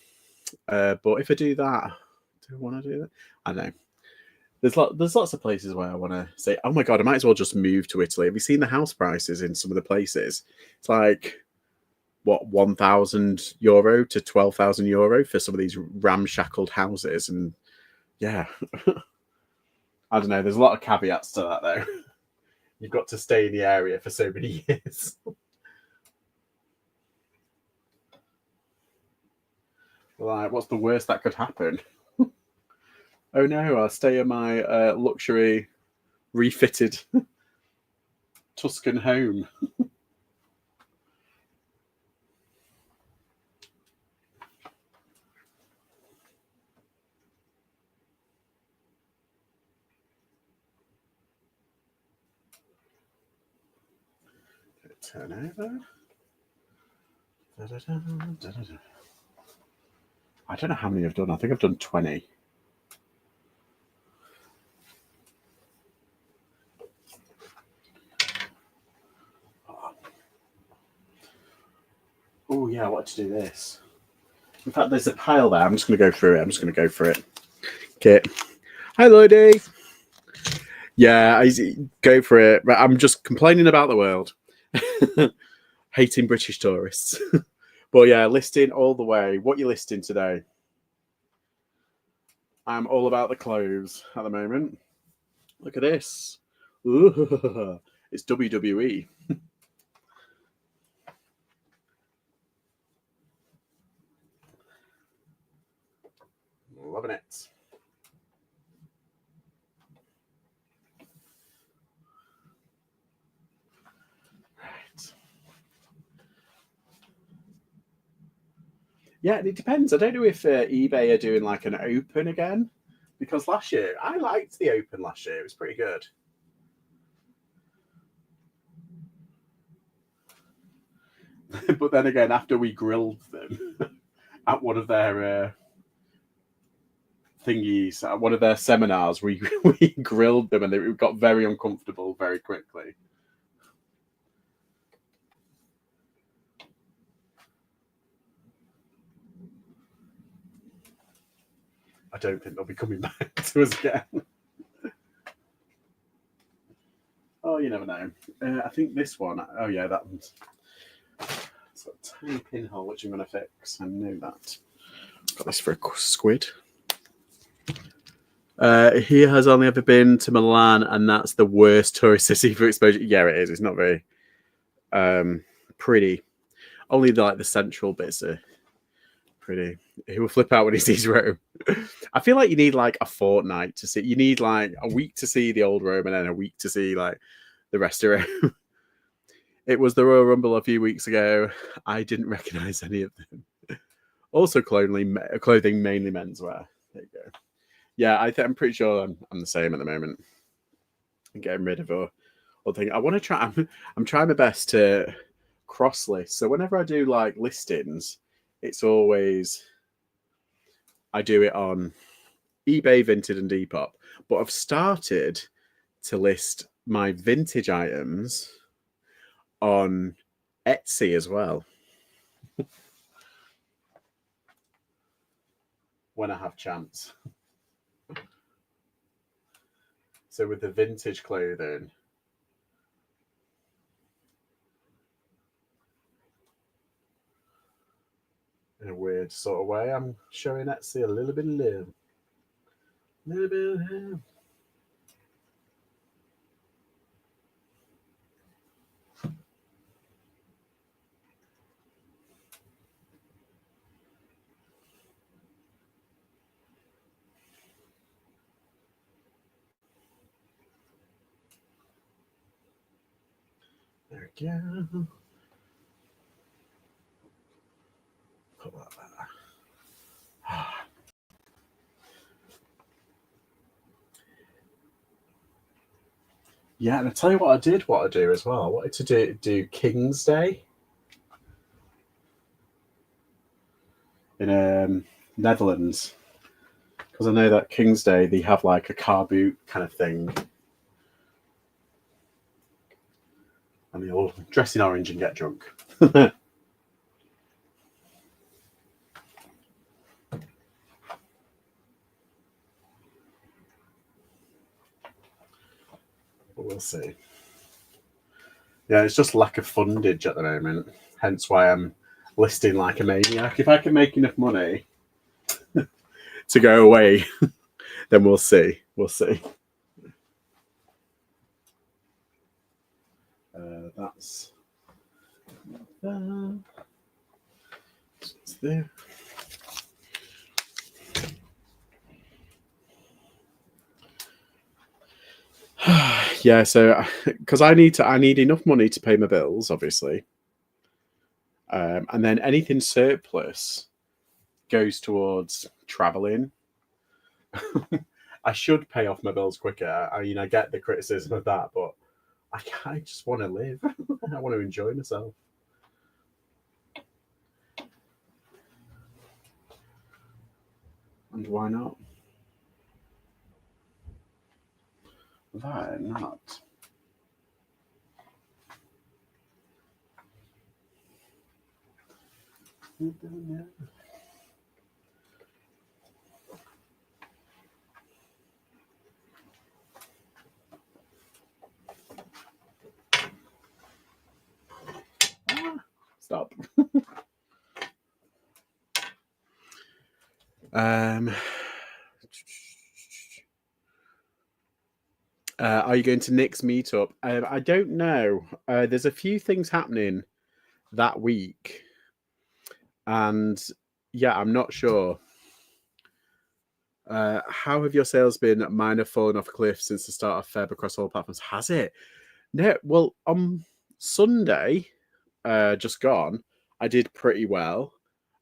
But if I do that, do I want to do that? I don't know. There's lots of places where I want to say, oh my God, I might as well just move to Italy. Have you seen the house prices in some of the places? It's like, what, €1,000 to €12,000 for some of these ramshackled houses. And yeah, I don't know. There's a lot of caveats to that, though. You've got to stay in the area for so many years. Like, what's the worst that could happen? Oh no, I'll stay in my luxury, refitted Tuscan home. Turnover. I don't know how many I've done. I think I've done 20. Oh yeah, I wanted to do this. In fact, there's a pile there. I'm just going to go through it. Okay. Hi, Lloydie. Yeah, go for it. I'm just complaining about the world. Hating British tourists. But yeah, listing all the way. What are you listing today? I'm all about the clothes at the moment. Look at this. Ooh, it's WWE. Loving it. Right. Yeah, it depends. I don't know if eBay are doing like an open again, because last year I liked the open last year. It was pretty good. But then again, after we grilled them at one of their thingies, at one of their seminars, we grilled them and it got very uncomfortable very quickly. I don't think they'll be coming back to us again. Oh, you never know. I think this one. Oh yeah, that one's. It's got a tiny pinhole which I'm going to fix. I know that. Got this for a squid. He has only ever been to Milan, and that's the worst tourist city for exposure. Yeah, it is. It's not very pretty. Only the central bits are pretty. He will flip out when he sees Rome. I feel like you need like a fortnight to see. You need like a week to see the old Rome, and then a week to see like the rest of Rome. It was the Royal Rumble a few weeks ago. I didn't recognise any of them. Also, clothing mainly menswear. There you go. Yeah, I'm pretty sure I'm the same at the moment. I'm getting rid of a thing. I want to try. I'm trying my best to cross list. So whenever I do like listings, it's always I do it on eBay, Vinted, and Depop. But I've started to list my vintage items on Etsy as well. When I have chance. So with the vintage clothing, in a weird sort of way, I'm showing Etsy a little bit of love. A little bit of love. There we go. Put that there. Yeah, and I tell you what I do as well. I wanted to do King's Day in Netherlands. Because I know that King's Day, they have like a car boot kind of thing. And they all dress in orange and get drunk. But we'll see. Yeah, it's just lack of fundage at the moment. Hence why I'm listing like a maniac. If I can make enough money to go away, then we'll see. We'll see. That's there. Yeah, so because I need enough money to pay my bills, obviously, and then anything surplus goes towards traveling. I should pay off my bills quicker. I get the criticism of that, but I just want to live. I want to enjoy myself. And why not? Why not? Stop. Are you going to Nick's meetup? I don't know. There's a few things happening that week, and yeah, I'm not sure. How have your sales been? Mine have fallen off a cliff since the start of Feb across all platforms. Has it? No. Well, on Sunday, just gone, I did pretty well.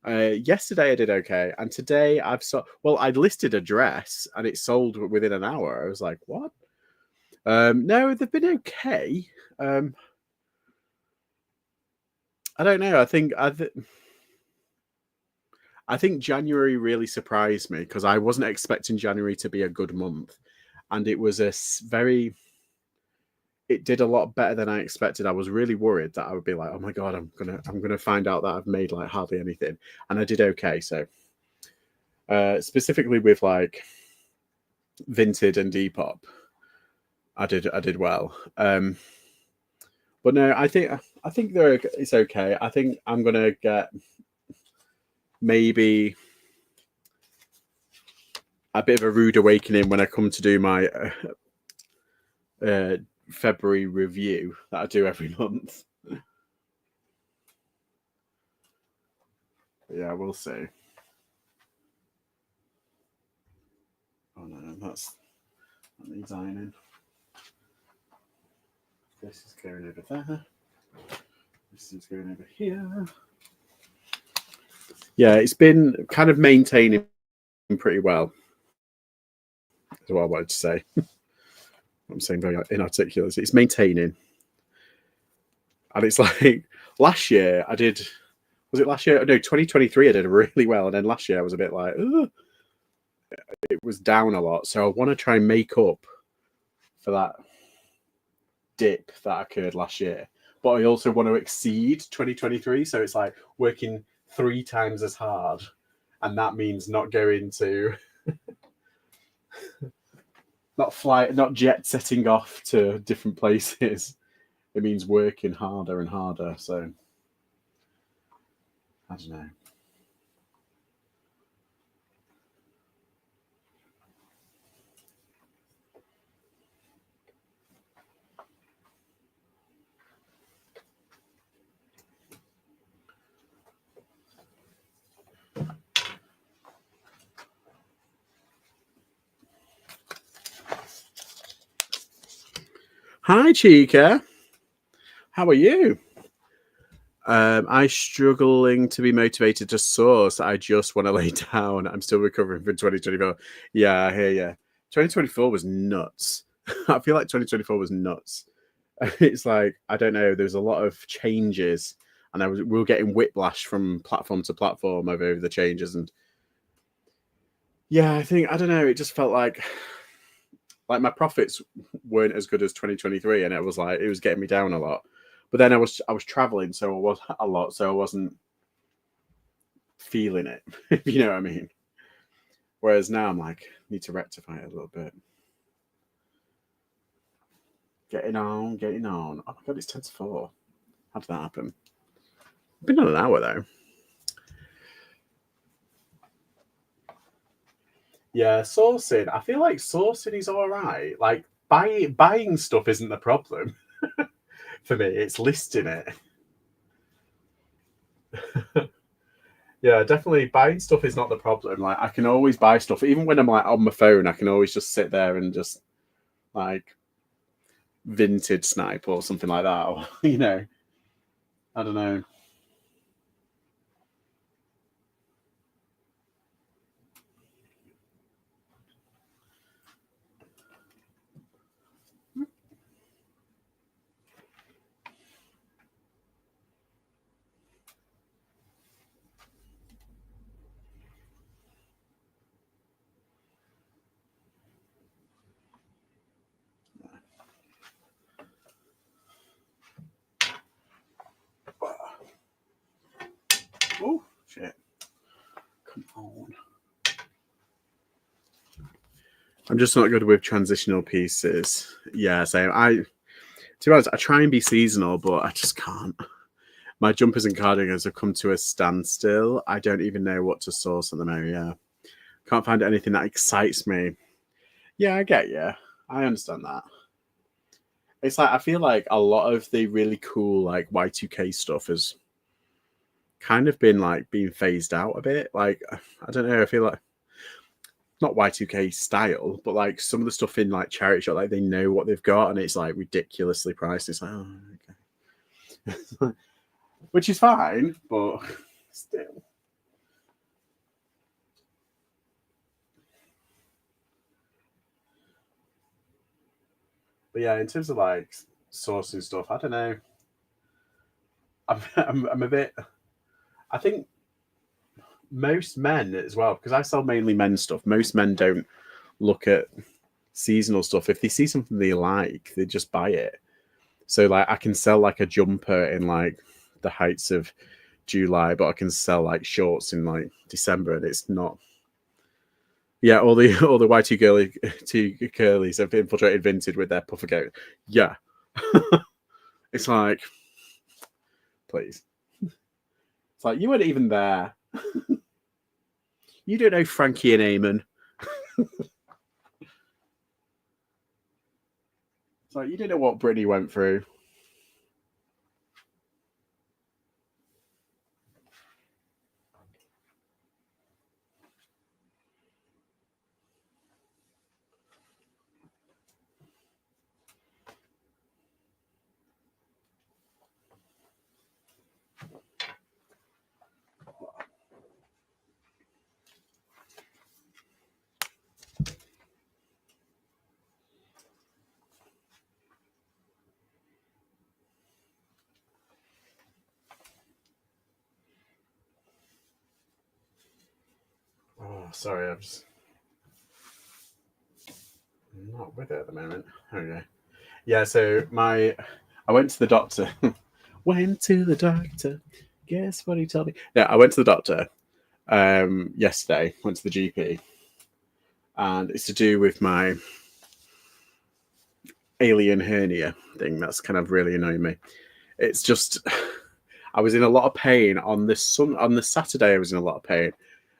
Yesterday I did okay, and today I'd listed a dress and it sold within an hour. I was like, what? No, they've been okay. I don't know. I think January really surprised me because I wasn't expecting January to be a good month, and it was it did a lot better than I expected. I was really worried that I would be like, oh my god, I'm gonna find out that I've made like hardly anything, and I did okay. So specifically with like Vinted and Depop, I did well. But no, I think it's okay. I think I'm gonna get maybe a bit of a rude awakening when I come to do my February review that I do every month. Yeah, we'll see. Oh no, that needs ironing. This is going over there. This is going over here. Yeah, it's been kind of maintaining pretty well. That's what I wanted to say. I'm saying very inarticulate. It's maintaining. And it's like last year I did, was it last year? No, 2023 I did really well. And then last year I was a bit like, ugh. It was down a lot. So I want to try and make up for that dip that occurred last year. But I also want to exceed 2023. So it's like working 3 times as hard. And that means not going to, not jet setting off to different places. It means working harder and harder. So I don't know. Hi, Chica. How are you? I'm struggling to be motivated to source. I just want to lay down. I'm still recovering from 2024. Yeah, I hear you. 2024 was nuts. I feel like 2024 was nuts. It's like, I don't know, there's a lot of changes, and we were getting whiplash from platform to platform over the changes. And yeah, I don't know, it just felt like my profits weren't as good as 2023, and it was getting me down a lot. But then I was traveling, so I was a lot, so I wasn't feeling it, if you know what I mean. Whereas now I'm like, need to rectify it a little bit. Getting on. Oh my god, it's 10 to 4. How did that happen? It's been on an hour though. Yeah, sourcing. I feel like sourcing is all right. Like buying stuff isn't the problem for me. It's listing it. Yeah, definitely buying stuff is not the problem. Like I can always buy stuff, even when I'm like on my phone. I can always just sit there and just like vinted snipe or something like that. Or I don't know. Oh shit! Come on. I'm just not good with transitional pieces. Yeah, so to be honest, I try and be seasonal, but I just can't. My jumpers and cardigans have come to a standstill. I don't even know what to source at the moment. Yeah, can't find anything that excites me. Yeah, I get you. I understand that. It's like I feel like a lot of the really cool like Y2K stuff has kind of been like being phased out a bit. Like I don't know. I feel like not Y2K style, but like some of the stuff in like charity shop, like they know what they've got and it's like ridiculously priced. It's like, oh, okay. Which is fine, but still. But yeah, in terms of like sourcing stuff, I don't know. I'm a bit. I think most men as well, because I sell mainly men's stuff. Most men don't look at seasonal stuff. If they see something they like, they just buy it. So like I can sell like a jumper in like the heights of July, but I can sell like shorts in like December, and it's not. Yeah, all the two curlies have infiltrated Vinted with their puffer coat. Yeah, it's like, please. It's like you weren't even there. You don't know Frankie and Eamon. It's like you don't know what Brittany went through. sorry, I'm not with it at the moment. There we go. Yeah, so I went to the doctor. Went to the doctor. Guess what he told me? Yeah, I went to the doctor yesterday. Went to the GP, and it's to do with my alien hernia thing. That's kind of really annoying me. It's just I was in a lot of pain on the Saturday. I was in a lot of pain,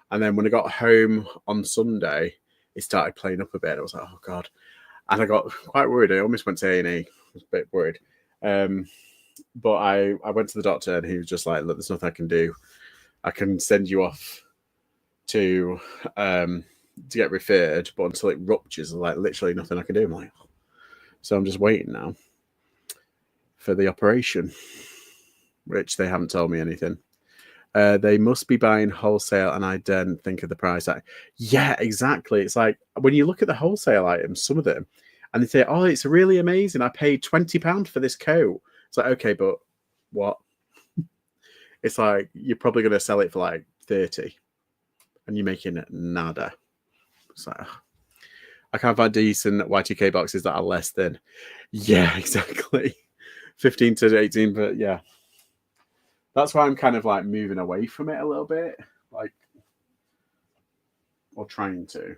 and then when I got home on Sunday, it started playing up a bit. I was like, oh god, and I got quite worried. I almost went to A&E. I was a bit worried. But I went to the doctor and he was just like, look, there's nothing I can do. I can send you off to get referred, but until it ruptures, like literally nothing I can do. I'm like, so I'm just waiting now for the operation, which they haven't told me anything. They must be buying wholesale, and I didn't think of the price. Yeah, exactly. It's like when you look at the wholesale items, some of them, and they say, oh, it's really amazing. I paid £20 for this coat. It's like, okay, but what? It's like you're probably going to sell it for like 30 and you're making nada. It's like, I can't find decent Y2K boxes that are less than. Yeah, exactly. 15 to 18, but yeah. That's why I'm kind of like moving away from it a little bit, like, or trying to.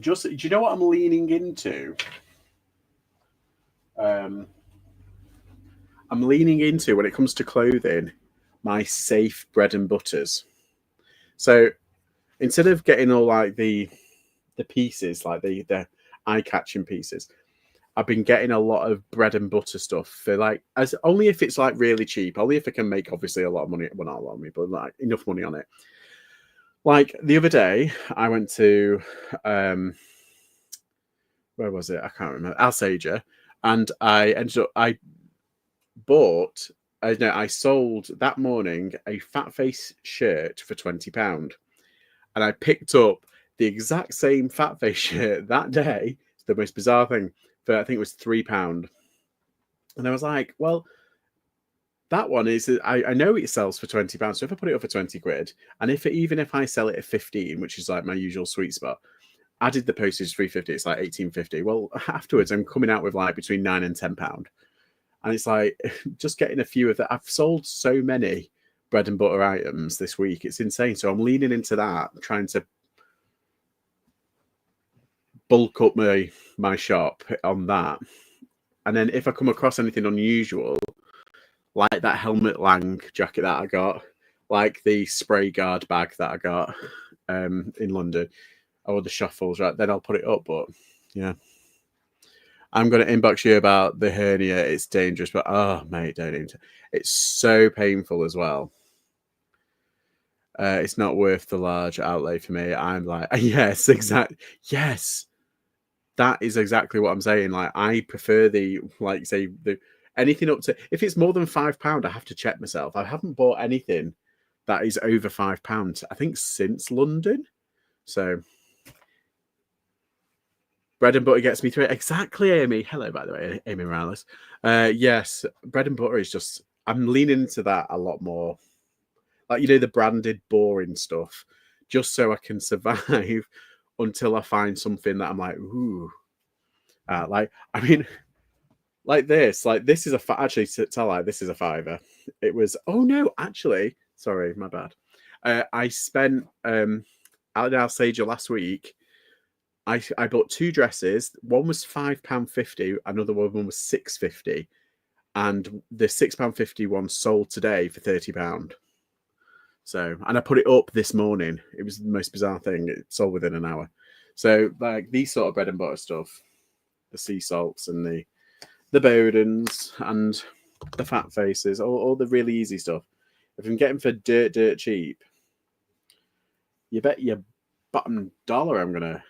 Do you know what I'm leaning into? I'm leaning into, when it comes to clothing, my safe bread and butters. So instead of getting all like the pieces, like the eye-catching pieces, I've been getting a lot of bread and butter stuff for like, as only if it's like really cheap, only if I can make obviously a lot of money. Well, not a lot of money, but like enough money on it. Like the other day, I went to where was it? I can't remember. Alsager, and I bought. No, I sold that morning a fat face shirt for £20, and I picked up the exact same fat face shirt that day. It's the most bizarre thing. For I think it was £3, and I was like, well, that one is, I know it sells for £20. So if I put it up for 20 quid, and even if I sell it at 15, which is like my usual sweet spot, added the postage £3.50, it's like £18.50. Well, afterwards I'm coming out with like between £9 and £10. And it's like just getting a few of that. I've sold so many bread and butter items this week. It's insane. So I'm leaning into that, trying to bulk up my shop on that. And then if I come across anything unusual, like that Helmut Lang jacket that I got, like the spray guard bag that I got in London, or the shuffles, right? Then I'll put it up. But yeah, I'm going to inbox you about the hernia. It's dangerous, but oh, mate, don't even. It's so painful as well. It's not worth the large outlay for me. I'm like, yes, exactly. Yes, that is exactly what I'm saying. Like, I prefer anything up to, if it's more than £5, I have to check myself. I haven't bought anything that is over £5, I think, since London. So bread and butter gets me through it. Exactly, Amy. Hello, by the way, Amy Morales. Yes, bread and butter is just, I'm leaning into that a lot more. Like, the branded boring stuff, just so I can survive until I find something that I'm like, ooh. Like this is actually, tell I, this is a £5. It was, oh no, actually, sorry, my bad. I spent out in Alsager last week. I bought 2 dresses. One was £5.50, another one was £6.50, and the £6.50 one sold today for £30. So, and I put it up this morning. It was the most bizarre thing. It sold within an hour. So, like these sort of bread and butter stuff, the sea salts and the Bowdens and the fat faces, all the really easy stuff. If you can get them for dirt cheap, you bet your bottom dollar I'm gonna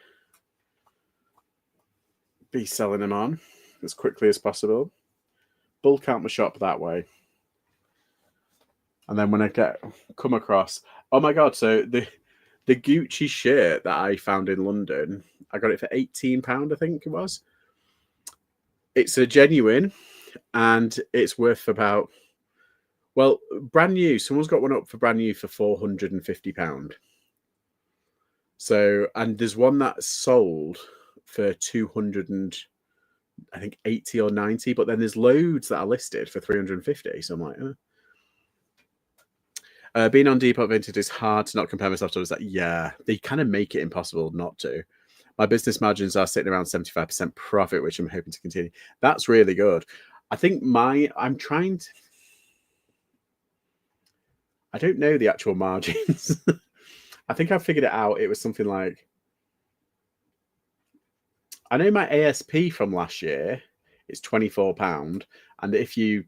be selling them on as quickly as possible. Bulk out my shop that way. And then when I come across, oh my god, so the Gucci shirt that I found in London, I got it for £18, I think it was. it's a genuine, and it's worth about, well, brand new. Someone's got one up for brand new for £450. So, and there's one that's sold for 200 and I think 80 or 90, but then there's loads that are listed for 350. So I'm like, being on Depop Vinted is hard to not compare myself to others. That, yeah, they kind of make it impossible not to. My business margins are sitting around 75% profit, which I'm hoping to continue. That's really good. I think I'm trying to, I don't know the actual margins. I think I figured it out. It was something like, I know my ASP from last year is £24. And if you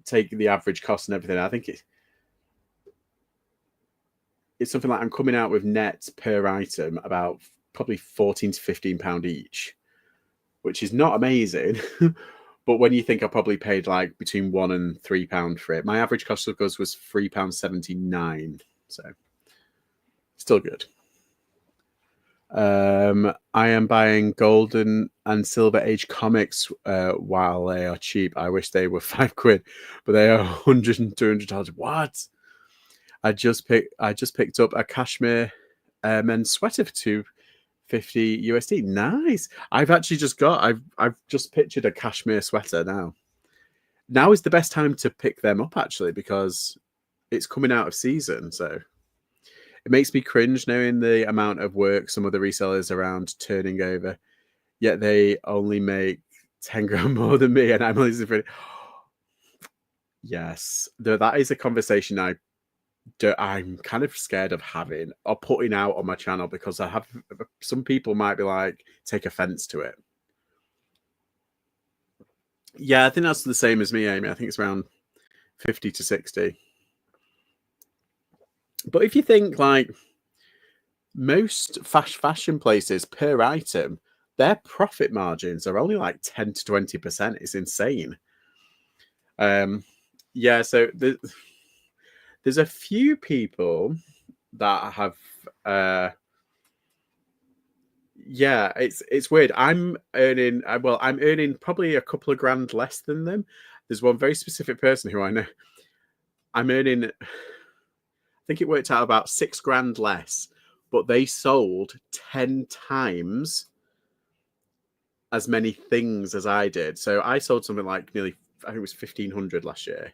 take the average cost and everything, I think it's something like I'm coming out with net per item about probably £14 to £15 each, which is not amazing. But when you think I probably paid like between £1 and £3 for it, my average cost of goods was £3.79. So still good. I am buying golden and silver age comics while they are cheap. I wish they were £5, but they are $100 and $200. What? I just picked up a cashmere men's sweater for $250 USD. Nice. I've just pictured a cashmere sweater now. Now is the best time to pick them up, actually, because it's coming out of season. So it makes me cringe knowing the amount of work some of the resellers around turning over, yet they only make 10 grand more than me, and I'm only for. Yes, that is a conversation I'm kind of scared of having or putting out on my channel, because I have some people might be like, take offense to it. Yeah, I think that's the same as me, Amy. I think it's around 50 to 60. But if you think like most fast fashion places per item, their profit margins are only like 10 to 20%. It's insane. Yeah, so there's a few people that have yeah, it's weird. I'm earning probably a couple of grand less than them. There's one very specific person who I know. I'm earning, I think it worked out about 6 grand less, but they sold 10 times as many things as I did. So I sold something like nearly, I think it was 1,500 last year.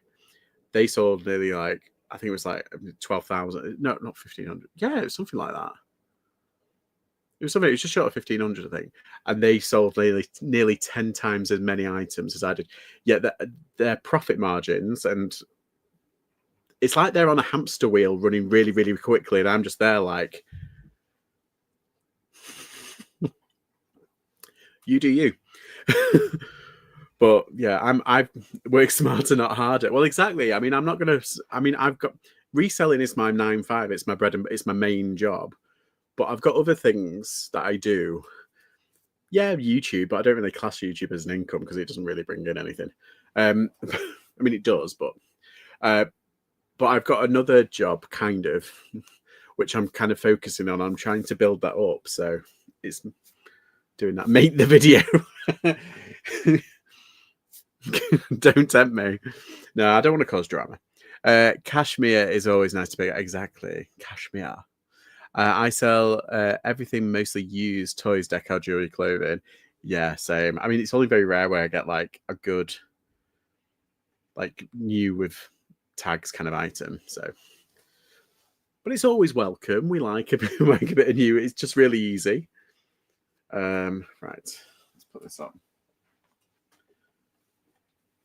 They sold nearly like, I think it was like 12,000. No, not 1,500. Yeah, it was something like that. It was just short of 1,500, I think. And they sold nearly 10 times as many items as I did. Yet their profit margins, and it's like they're on a hamster wheel running really, really quickly. And I'm just there like, you do you. But yeah, I've worked smarter, not harder. Well, exactly. I mean, I've got, reselling is my 9-5. It's my it's my main job. But I've got other things that I do. Yeah, YouTube, but I don't really class YouTube as an income because it doesn't really bring in anything. I mean, it does, but I've got another job, kind of, which I'm kind of focusing on. I'm trying to build that up, so it's doing that. Make the video. Don't tempt me. No, I don't want to cause drama. Cashmere is always nice to pick. Exactly, cashmere. I sell everything, mostly used toys, decor, jewelry, clothing. Yeah, same. I mean, it's only very rare where I get like a good, like new with tags kind of item. So, but it's always welcome. We like a bit of new. It's just really easy. Right, let's put this on.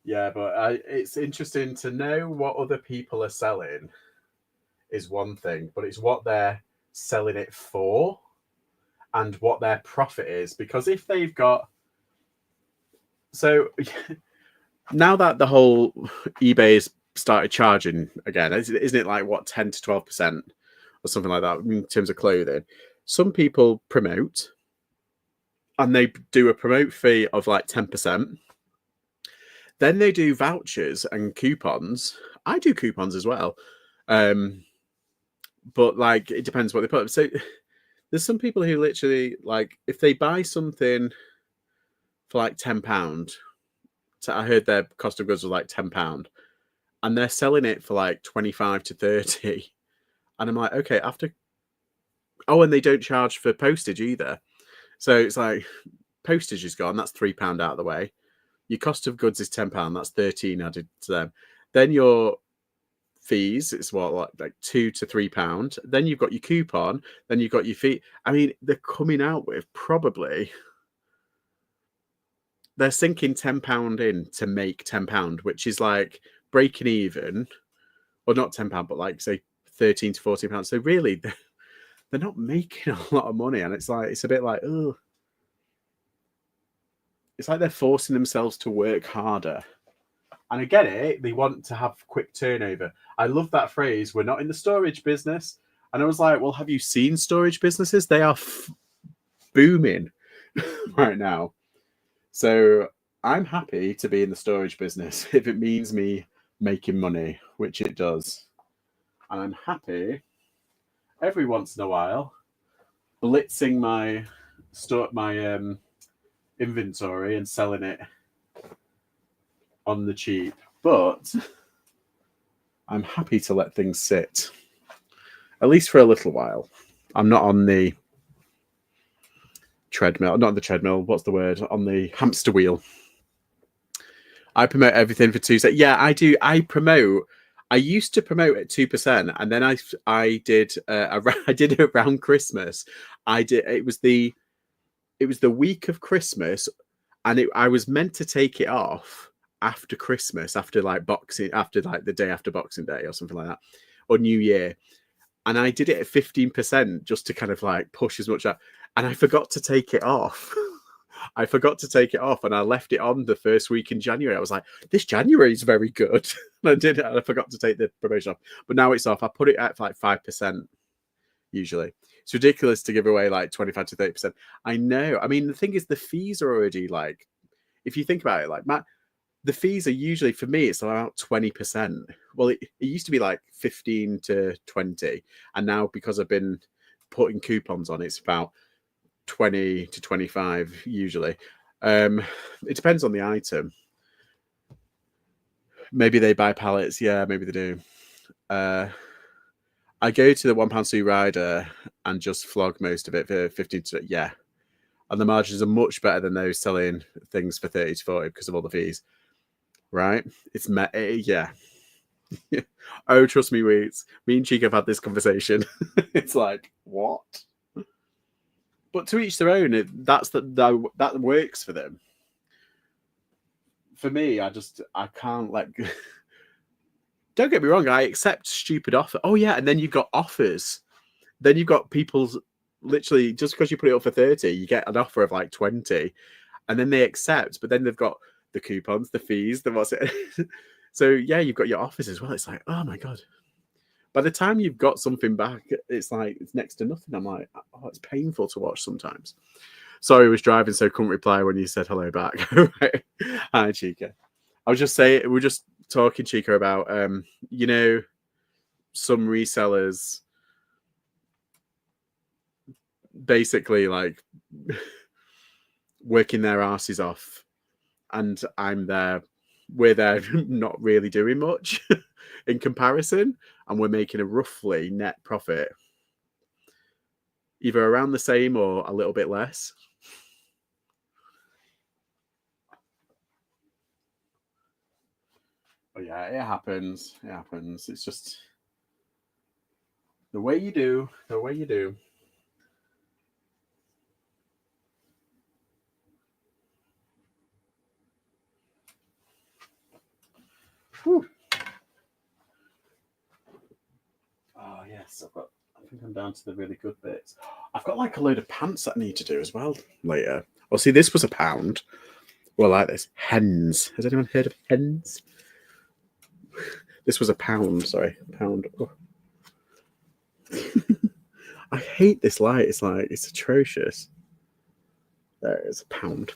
Yeah, but it's interesting to know what other people are selling is one thing, but it's what they're selling it for and what their profit is. Because if they've got, so now that the whole eBay has started charging again, isn't it like what, 10 to 12% or something like that in terms of clothing? Some people promote and they do a promote fee of like 10%. Then they do vouchers and coupons. I do coupons as well. But like, it depends what they put. So there's some people who literally, like, if they buy something for like £10. So I heard their cost of goods was like £10, and they're selling it for like 25 to 30. And I'm like, okay, oh, and they don't charge for postage either. So it's like postage is gone. That's £3 out of the way. Your cost of goods is £10. That's 13 added to them. Then your fees, it's what, like £2 to £3. Then you've got your coupon. Then you've got your fee. I mean, they're coming out with probably, they're sinking £10 in to make £10, which is like breaking even, or not £10, but like say £13 to £14. So really, they're not making a lot of money, and it's a bit like, oh, it's like they're forcing themselves to work harder. And I get it; they want to have quick turnover. I love that phrase. We're not in the storage business, and I was like, well, have you seen storage businesses? They are booming right now. So I'm happy to be in the storage business if it means me making money, which it does. And I'm happy every once in a while blitzing my inventory and selling it on the cheap. But I'm happy to let things sit, at least for a little while. I'm not on the treadmill, not on the treadmill, what's the word? On the hamster wheel. I promote everything for 2 cents. Yeah, I do. I used to promote at 2%, and then I did I did it around Christmas. It was the week of Christmas, and I was meant to take it off after Christmas, after like the day after Boxing Day or something like that, or New Year. And I did it at 15% just to kind of like push as much out. And I forgot to take it off. And I left it on the first week in January. I was like, this January is very good. And I forgot to take the promotion off. But now it's off. I put it at like 5% usually. It's ridiculous to give away like 25 to 30%. I know. I mean, the thing is, the fees are already like, if you think about it, like the fees are usually, for me, it's about 20%. Well, it used to be like 15 to 20. And now because I've been putting coupons on, it's about 20 to 25 usually. It depends on the item. Maybe they buy pallets. Yeah, maybe they do. I go to the £1 Sue Rider and just flog most of it for 15 to, yeah. And the margins are much better than those selling things for 30 to 40 because of all the fees. Right? It's yeah. Oh, trust me, Weeds. Me and Cheek have had this conversation. It's like, what? But to each their own. That works for them. For me, I can't let. Don't get me wrong. I accept stupid offer. Oh yeah, and then you've got offers. Then you've got people's literally just because you put it up for 30, you get an offer of like 20, and then they accept. But then they've got the coupons, the fees, the what's it. So yeah, you've got your offers as well. It's like, oh my god. By the time you've got something back, it's like it's next to nothing. I'm like, oh, it's painful to watch sometimes. Sorry, I was driving, so couldn't reply when you said hello back. Right. Hi, Chica. I was just saying, we're just talking, Chica, about some resellers basically like working their asses off, and we're there not really doing much in comparison, and we're making a roughly net profit either around the same or a little bit less. Oh yeah, it happens. It's just the way you do. Whew. Oh yes, I think I'm down to the really good bits. I've got like a load of pants that I need to do as well later. Well, see, this was £1. Well, I like this. Hens. Has anyone heard of hens? This was £1. Sorry, £1. Oh. I hate this light. It's atrocious. There it is, £1.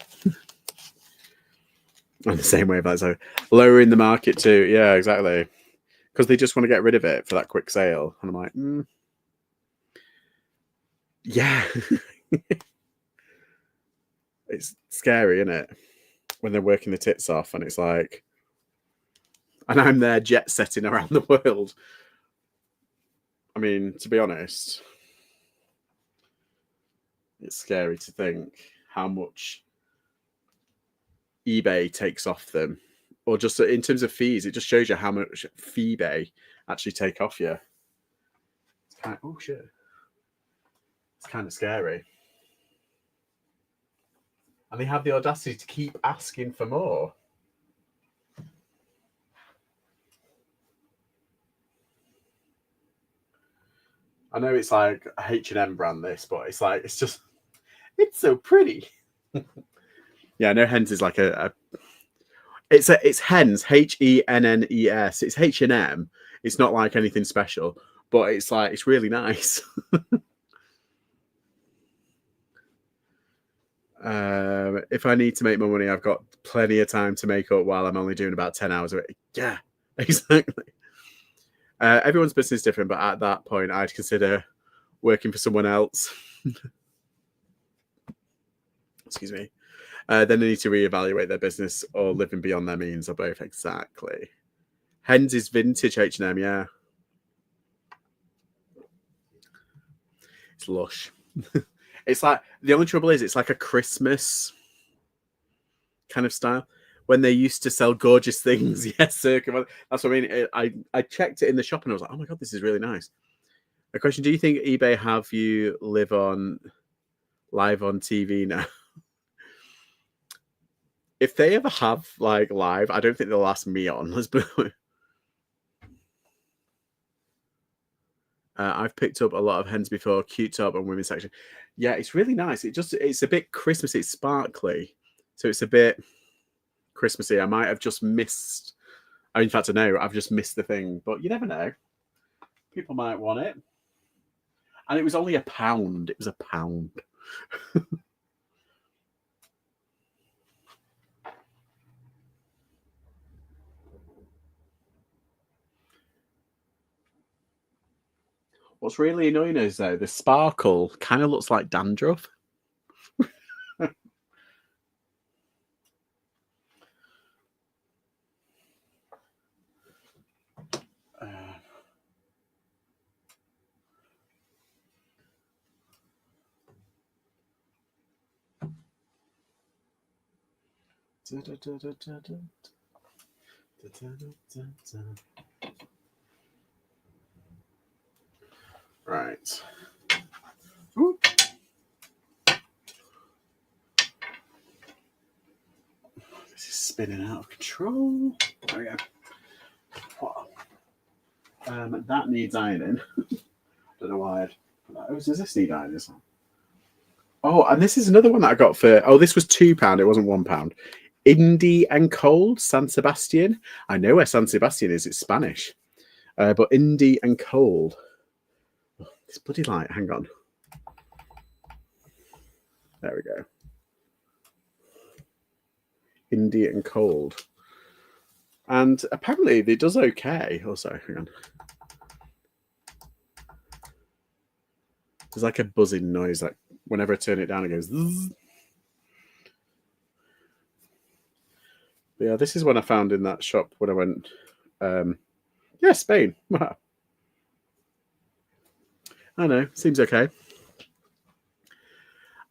In the same way, but so lowering the market too. Yeah, exactly. Because they just want to get rid of it for that quick sale. And I'm like, yeah. It's scary, isn't it? When they're working the tits off and it's like, and I'm there jet setting around the world. I mean, to be honest, it's scary to think how much eBay takes off them, or just in terms of fees. It just shows you how much eBay actually take off you. It's kind of, oh shit, it's kind of scary. And they have the audacity to keep asking for more. I know it's like a H&M brand, this, but it's like, it's so pretty. Yeah, I know Hens is like it's Hens, Hennes. It's H&M. It's not like anything special, but it's like, it's really nice. If I need to make more money, I've got plenty of time to make up while I'm only doing about 10 hours of it. Yeah, exactly. Everyone's business is different, but at that point, I'd consider working for someone else. Excuse me. Then they need to reevaluate their business or living beyond their means, or both. Exactly. Hens is vintage H&M, yeah. It's lush. It's like, the only trouble is it's like a Christmas kind of style. When they used to sell gorgeous things, yes, circa. That's what I mean. I checked it in the shop and I was like, oh my god, this is really nice. A question: do you think eBay have you live on live on TV now? If they ever have like live, I don't think they'll ask me on. Let's be honest. I've picked up a lot of Hens before, cute top and women's section. Yeah, it's really nice. It's a bit Christmassy, it's sparkly, so it's a bit Christmassy. I might have just missed. In fact, I know I've just missed the thing, but you never know. People might want it. And it was only £1. It was £1. What's really annoying is, though, the sparkle kind of looks like dandruff. Right. Ooh. This is spinning out of control. There we go. That needs ironing. Don't know why I'd put that. Oh, does this need ironing? Oh, and this is another one that I got for. Oh, this was £2. It wasn't £1. Indie and Cold, San Sebastian. I know where San Sebastian is. It's Spanish. But Indie and Cold. Oh, this bloody light. Hang on. There we go. Indie and Cold. And apparently it does okay. Oh, sorry. Hang on. There's like a buzzing noise. Like whenever I turn it down, it goes. Zzz. Yeah, this is one I found in that shop when I went. Yeah, Spain. I know. Seems okay.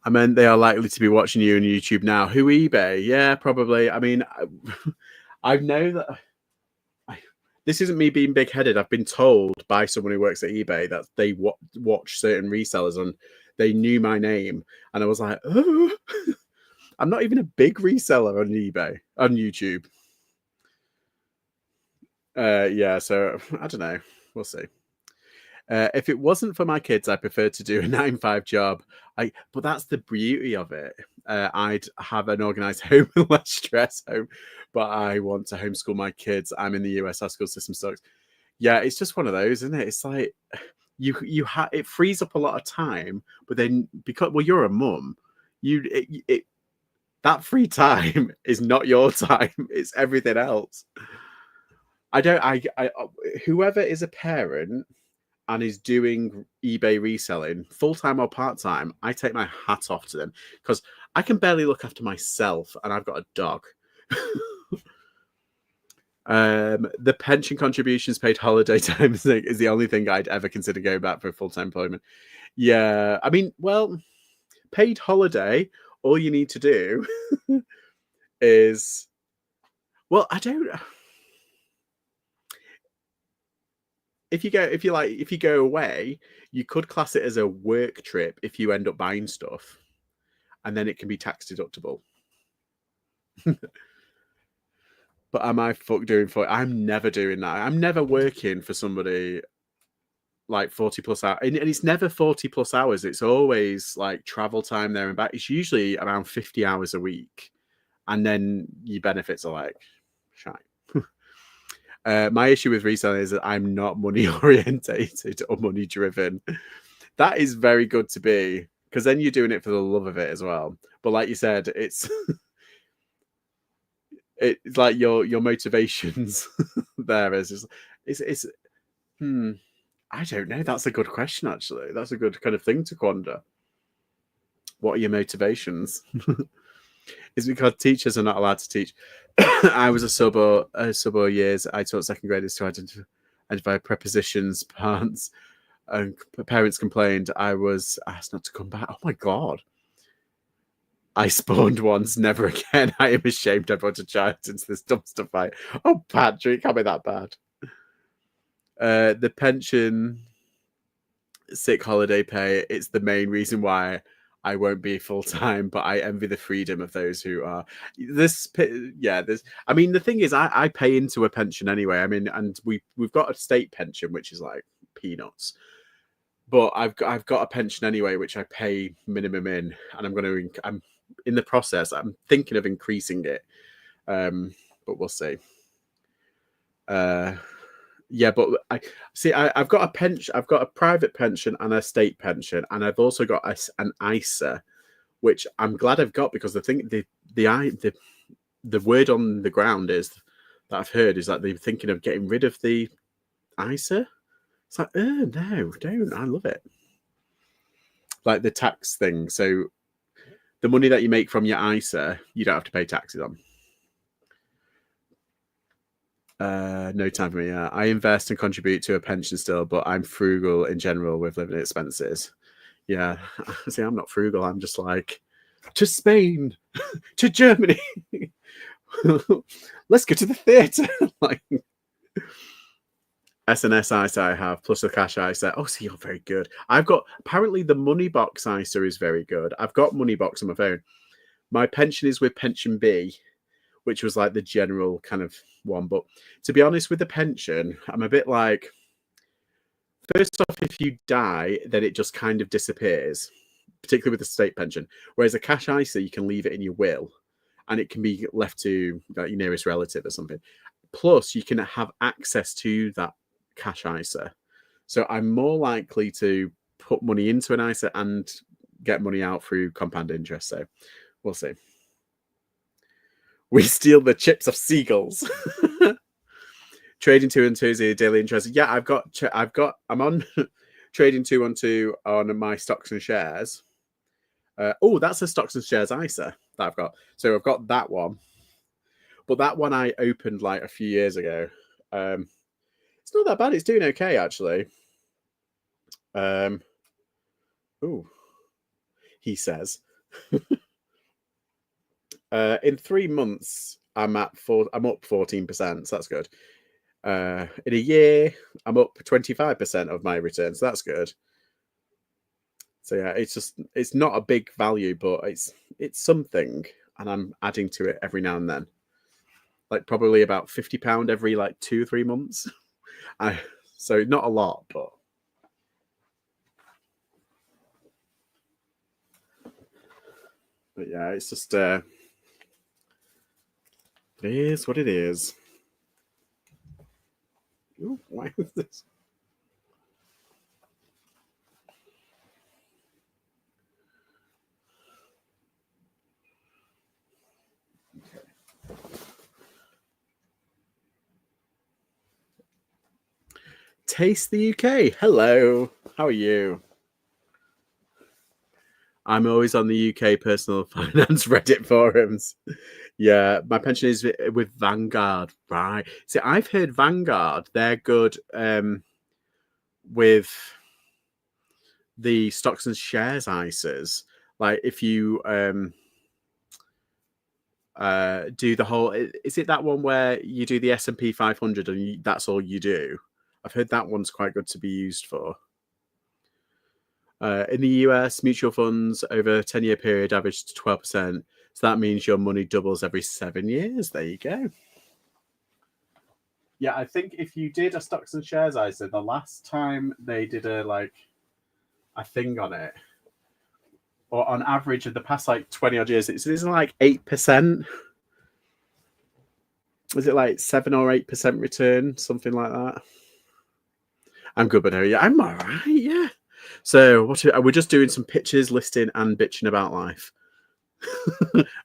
I mean, they are likely to be watching you on YouTube now. Who, eBay? Yeah, probably. I mean, I know that. This isn't me being big-headed. I've been told by someone who works at eBay that they watch certain resellers and they knew my name. And I was like, oh, I'm not even a big reseller on eBay, on YouTube. Yeah, so I don't know. We'll see. If it wasn't for my kids, I prefer to do a 9-5 job. But that's the beauty of it. I'd have an organised home and less stress home. But I want to homeschool my kids. I'm in the US. Our school system sucks. Yeah, it's just one of those, isn't it? It's like it frees up a lot of time. But then because you're a mum, that free time is not your time. It's everything else. Whoever is a parent and is doing eBay reselling full-time or part-time, I take my hat off to them because I can barely look after myself, and I've got a dog. The pension contributions, paid holiday time is the only thing I'd ever consider going back for full-time employment. Yeah, I mean, well, paid holiday, all you need to do is, well, I don't. If you go away, you could class it as a work trip if you end up buying stuff, and then it can be tax deductible. But am I doing for? I'm never doing that. I'm never working for somebody like 40 plus hours, and it's never 40 plus hours. It's always like travel time there and back. It's usually around 50 hours a week, and then your benefits are like shite. My issue with reselling is that I'm not money orientated or money driven. That is very good to be, because then you're doing it for the love of it as well. But like you said, it's like your motivations there is it's I don't know. That's a good question, actually. That's a good kind of thing to ponder. What are your motivations? It's because teachers are not allowed to teach. I was a sub years. I taught second graders to identify prepositions, parts, and parents complained. I was asked not to come back. Oh my God. I spawned once, never again. I am ashamed I brought a child into this dumpster fight. Oh, Patrick, can't be that bad. The pension, sick holiday pay, it's the main reason why I won't be full time, but I envy the freedom of those who are. I mean, the thing is, I pay into a pension anyway. I mean, and we've got a state pension, which is like peanuts. But I've got a pension anyway, which I pay minimum in, and I'm in the process. I'm thinking of increasing it, but we'll see. Yeah, but I've got a pension. I've got a private pension and a state pension, and I've also got an ISA, which I'm glad I've got, because the word on the ground is that I've heard is that they're thinking of getting rid of the ISA. It's like, no, don't. I love it. Like the tax thing. So the money that you make from your ISA, you don't have to pay taxes on. No time for me. Yeah, I invest and contribute to a pension still, but I'm frugal in general with living expenses. Yeah, see, I'm not frugal. I'm just like, to Spain, to Germany. Let's go to the theatre. Like, SNS ISA I have, plus the cash ISA. Oh, see, you're very good. I've got, apparently the money box ISA is very good. I've got money box on my phone. My pension is with Pension B, which was like the general kind of one. But to be honest, with the pension, I'm a bit like, first off, if you die, then it just kind of disappears, particularly with the state pension. Whereas a cash ISA, you can leave it in your will, and it can be left to like, your nearest relative or something. Plus, you can have access to that cash ISA. So I'm more likely to put money into an ISA and get money out through compound interest. So we'll see. We steal the chips of seagulls. Trading 212 is daily interest. Yeah, I'm on trading 212 on my stocks and shares. That's a stocks and shares ISA that I've got. So I've got that one, but that one I opened like a few years ago. It's not that bad. It's doing okay, actually. He says. In 3 months, I'm up 14%. So that's good. In a year, I'm up 25% of my return. So that's good. So yeah, it's not a big value, but it's something, and I'm adding to it every now and then. Like probably about £50 every like 2-3 months. So not a lot, but yeah, it's just it is what it is. Ooh, why is this? Taste the UK. Hello, how are you? I'm always on the UK personal finance Reddit forums. Yeah, my pension is with Vanguard, right? See, I've heard Vanguard, they're good with the stocks and shares ISAs. Like if you do the whole, is it that one where you do the S&P 500 and that's all you do? I've heard that one's quite good to be used for. In the US, mutual funds over a 10-year period averaged 12%. So that means your money doubles every 7 years. There you go. Yeah, I think if you did a stocks and shares ISA, the last time they did a thing on it, or on average of the past 20 odd years, it's like 8%. Was it like 7 or 8% return, something like that? I'm good, but yeah, I'm all right. Yeah. So we're just doing some pitches, listing, and bitching about life.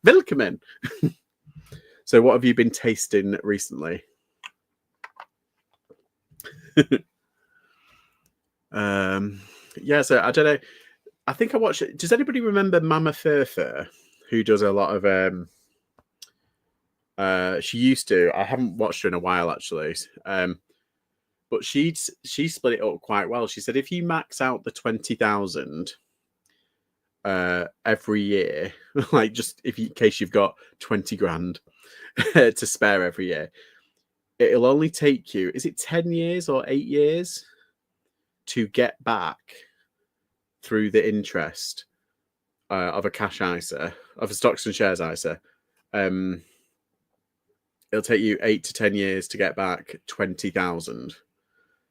Welcome. So, what have you been tasting recently? Yeah, so I don't know. I think I watched. Does anybody remember Mama Furfur, who does a lot of? She used to. I haven't watched her in a while actually. But she split it up quite well. She said if you max out the 20,000 every year, like just in case you've got 20 grand to spare every year, it'll only take you, is it 10 years or 8 years to get back through the interest of a cash ISA, of a stocks and shares ISA. It'll take you 8 to 10 years to get back 20,000.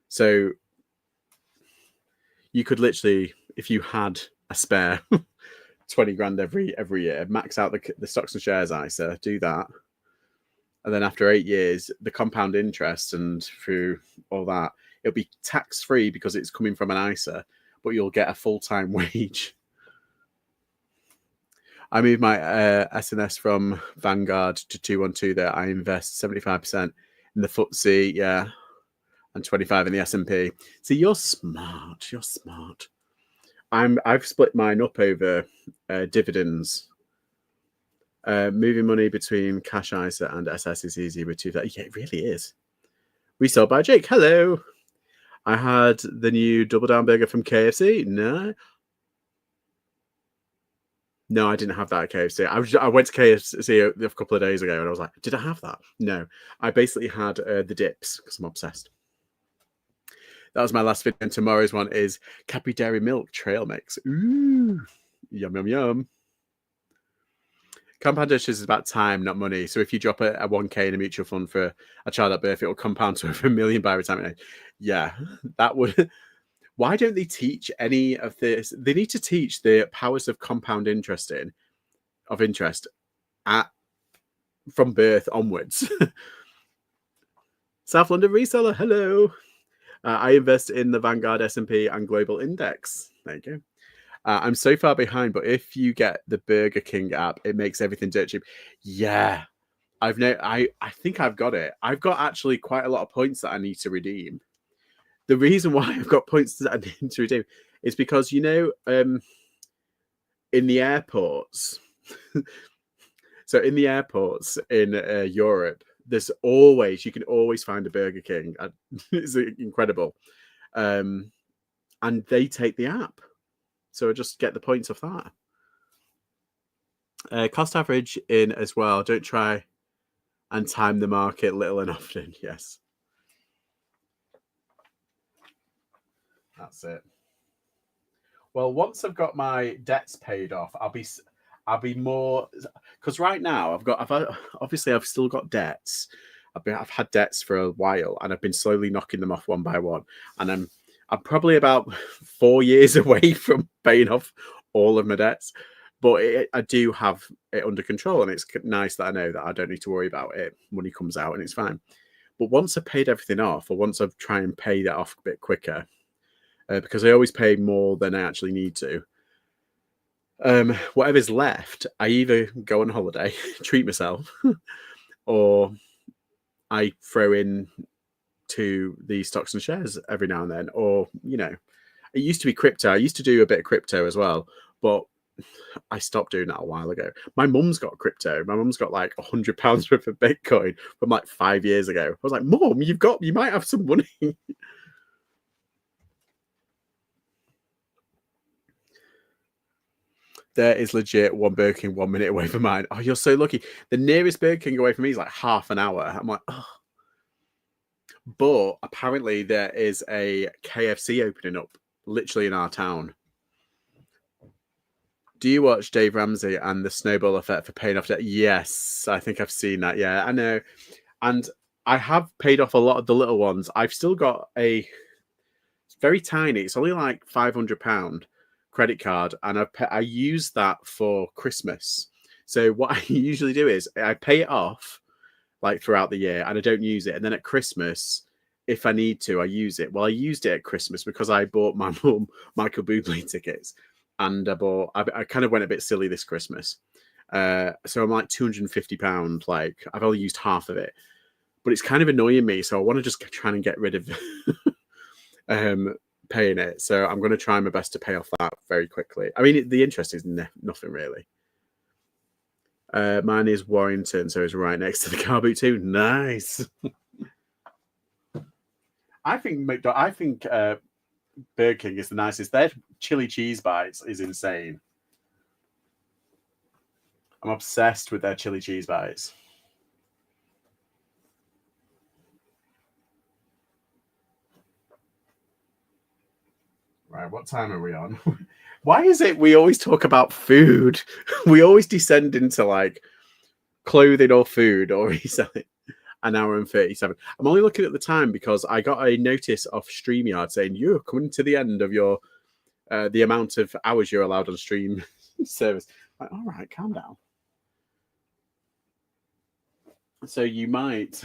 So you could literally, if you had a spare 20 grand every year, max out the stocks and shares ISA, do that. And then after 8 years, the compound interest and through all that, it'll be tax-free because it's coming from an ISA, but you'll get a full-time wage. I moved my SNS from Vanguard to 212 there. I invest 75% in the FTSE, yeah, and 25 in the S&P. See, you're smart. You're smart. I've split mine up over dividends. Moving money between cash ISA and SS is easy with 2. Yeah, it really is. Resold by Jake. Hello. I had the new double down burger from KFC. No, I didn't have that at KFC. I went to KFC a couple of days ago and I was like, did I have that? No. I basically had the dips because I'm obsessed. That was my last video. And tomorrow's one is Cadbury Dairy Milk Trail Mix. Ooh, yum, yum, yum. Compound interest is about time, not money. So if you drop a 1K in a mutual fund for a child at birth, it will compound to over $1 million by retirement age. Yeah, that would. Why don't they teach any of this? They need to teach the powers of compound interest from birth onwards. South London Reseller, hello. I invest in the Vanguard S&P and Global Index. There you go. I'm so far behind, but if you get the Burger King app, it makes everything dirt cheap. Yeah, I think I've got it. I've got actually quite a lot of points that I need to redeem. The reason why I've got points that I need to redeem is because, in the airports, so in the airports in Europe, you can always find a Burger King. It's incredible. And they take the app. So I just get the points off that. Cost average in as well. Don't try and time the market little and often. Yes. That's it. Well, once I've got my debts paid off, I'll be more, because right now I've still got debts. I've had debts for a while, and I've been slowly knocking them off one by one, and I'm probably about 4 years away from paying off all of my debts, but I do have it under control, and it's nice that I know that I don't need to worry about it. Money comes out and it's fine. But once I've paid everything off, or once I've tried and pay that off a bit quicker, because I always pay more than I actually need to, whatever's left, I either go on holiday, treat myself, or I throw in to the stocks and shares every now and then. Or, it used to be crypto. I used to do a bit of crypto as well, but I stopped doing that a while ago. My mum's got crypto. My mum's got like £100 worth of Bitcoin from like 5 years ago. I was like, Mum, you might have some money. There is legit one Burger King 1 minute away from mine. Oh, you're so lucky. The nearest Burger King away from me is like half an hour. I'm like, oh. But apparently there is a KFC opening up literally in our town. Do you watch Dave Ramsey and the snowball effect for paying off debt? Yes, I think I've seen that. Yeah, I know. And I have paid off a lot of the little ones. I've still got it's very tiny. It's only like £500 credit card. And I use that for Christmas. So what I usually do is I pay it off like throughout the year and I don't use it. And then at Christmas, if I need to, I use it. Well, I used it at Christmas because I bought my mum Michael Bublé tickets. And I kind of went a bit silly this Christmas. So I'm like £250. Like I've only used half of it, but it's kind of annoying me. So I want to just try and get rid of paying it. So I'm going to try my best to pay off that very quickly. I mean, the interest is nothing really. Mine is Warrington, so it's right next to the car boot too. Nice. I think Burger King is the nicest. Their chili cheese bites is insane. I'm obsessed with their chili cheese bites. Right, what time are we on? Why is it we always talk about food? We always descend into like clothing or food or reselling. An hour and 37. I'm only looking at the time because I got a notice off StreamYard saying you're coming to the end of your the amount of hours you're allowed on stream service. Like, all right, calm down. So you might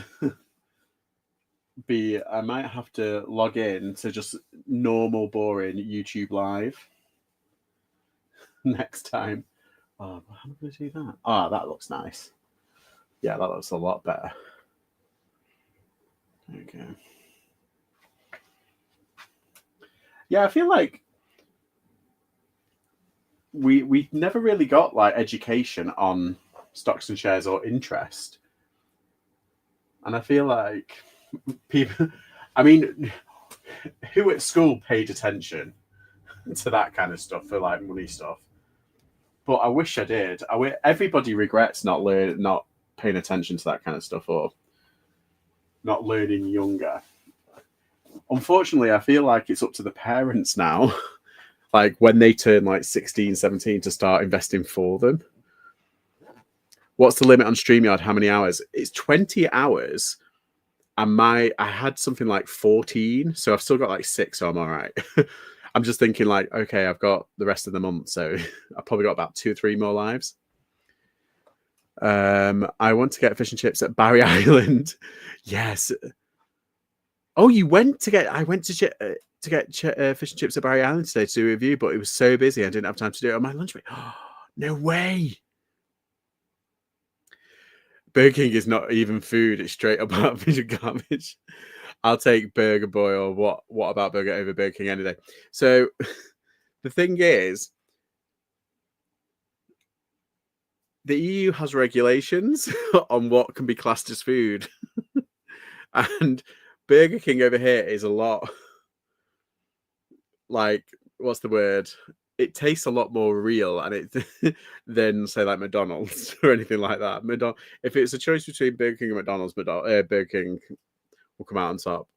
I might have to log in to just normal, boring YouTube Live next time. Oh, how am I going to do that? Oh, that looks nice. Yeah, that looks a lot better. Okay. Yeah, I feel like we never really got like education on stocks and shares or interest. And I feel like people, I mean, who at school paid attention to that kind of stuff for like money stuff? But I wish I did. Everybody regrets not paying attention to that kind of stuff or not learning younger. Unfortunately, I feel like it's up to the parents now, like when they turn like 16, 17 to start investing for them. What's the limit on StreamYard? How many hours? It's 20 hours. And I had something like 14. So I've still got like 6, so I'm all right. I'm just thinking like, okay, I've got the rest of the month. So I've probably got about 2 or 3 more lives. I want to get fish and chips at Barry Island. Yes. Oh, I went to get fish and chips at Barry Island today to do a review, but it was so busy I didn't have time to do it on my lunch break. Oh, no way. Burger King is not even food; it's straight up garbage and garbage. I'll take Burger Boy or what about Burger over Burger King any day. So the thing is, the EU has regulations on what can be classed as food. And Burger King over here is a lot like, what's the word? It tastes a lot more real and than say like McDonald's or anything like that. If it's a choice between Burger King and McDonald's, Burger King will come out on top.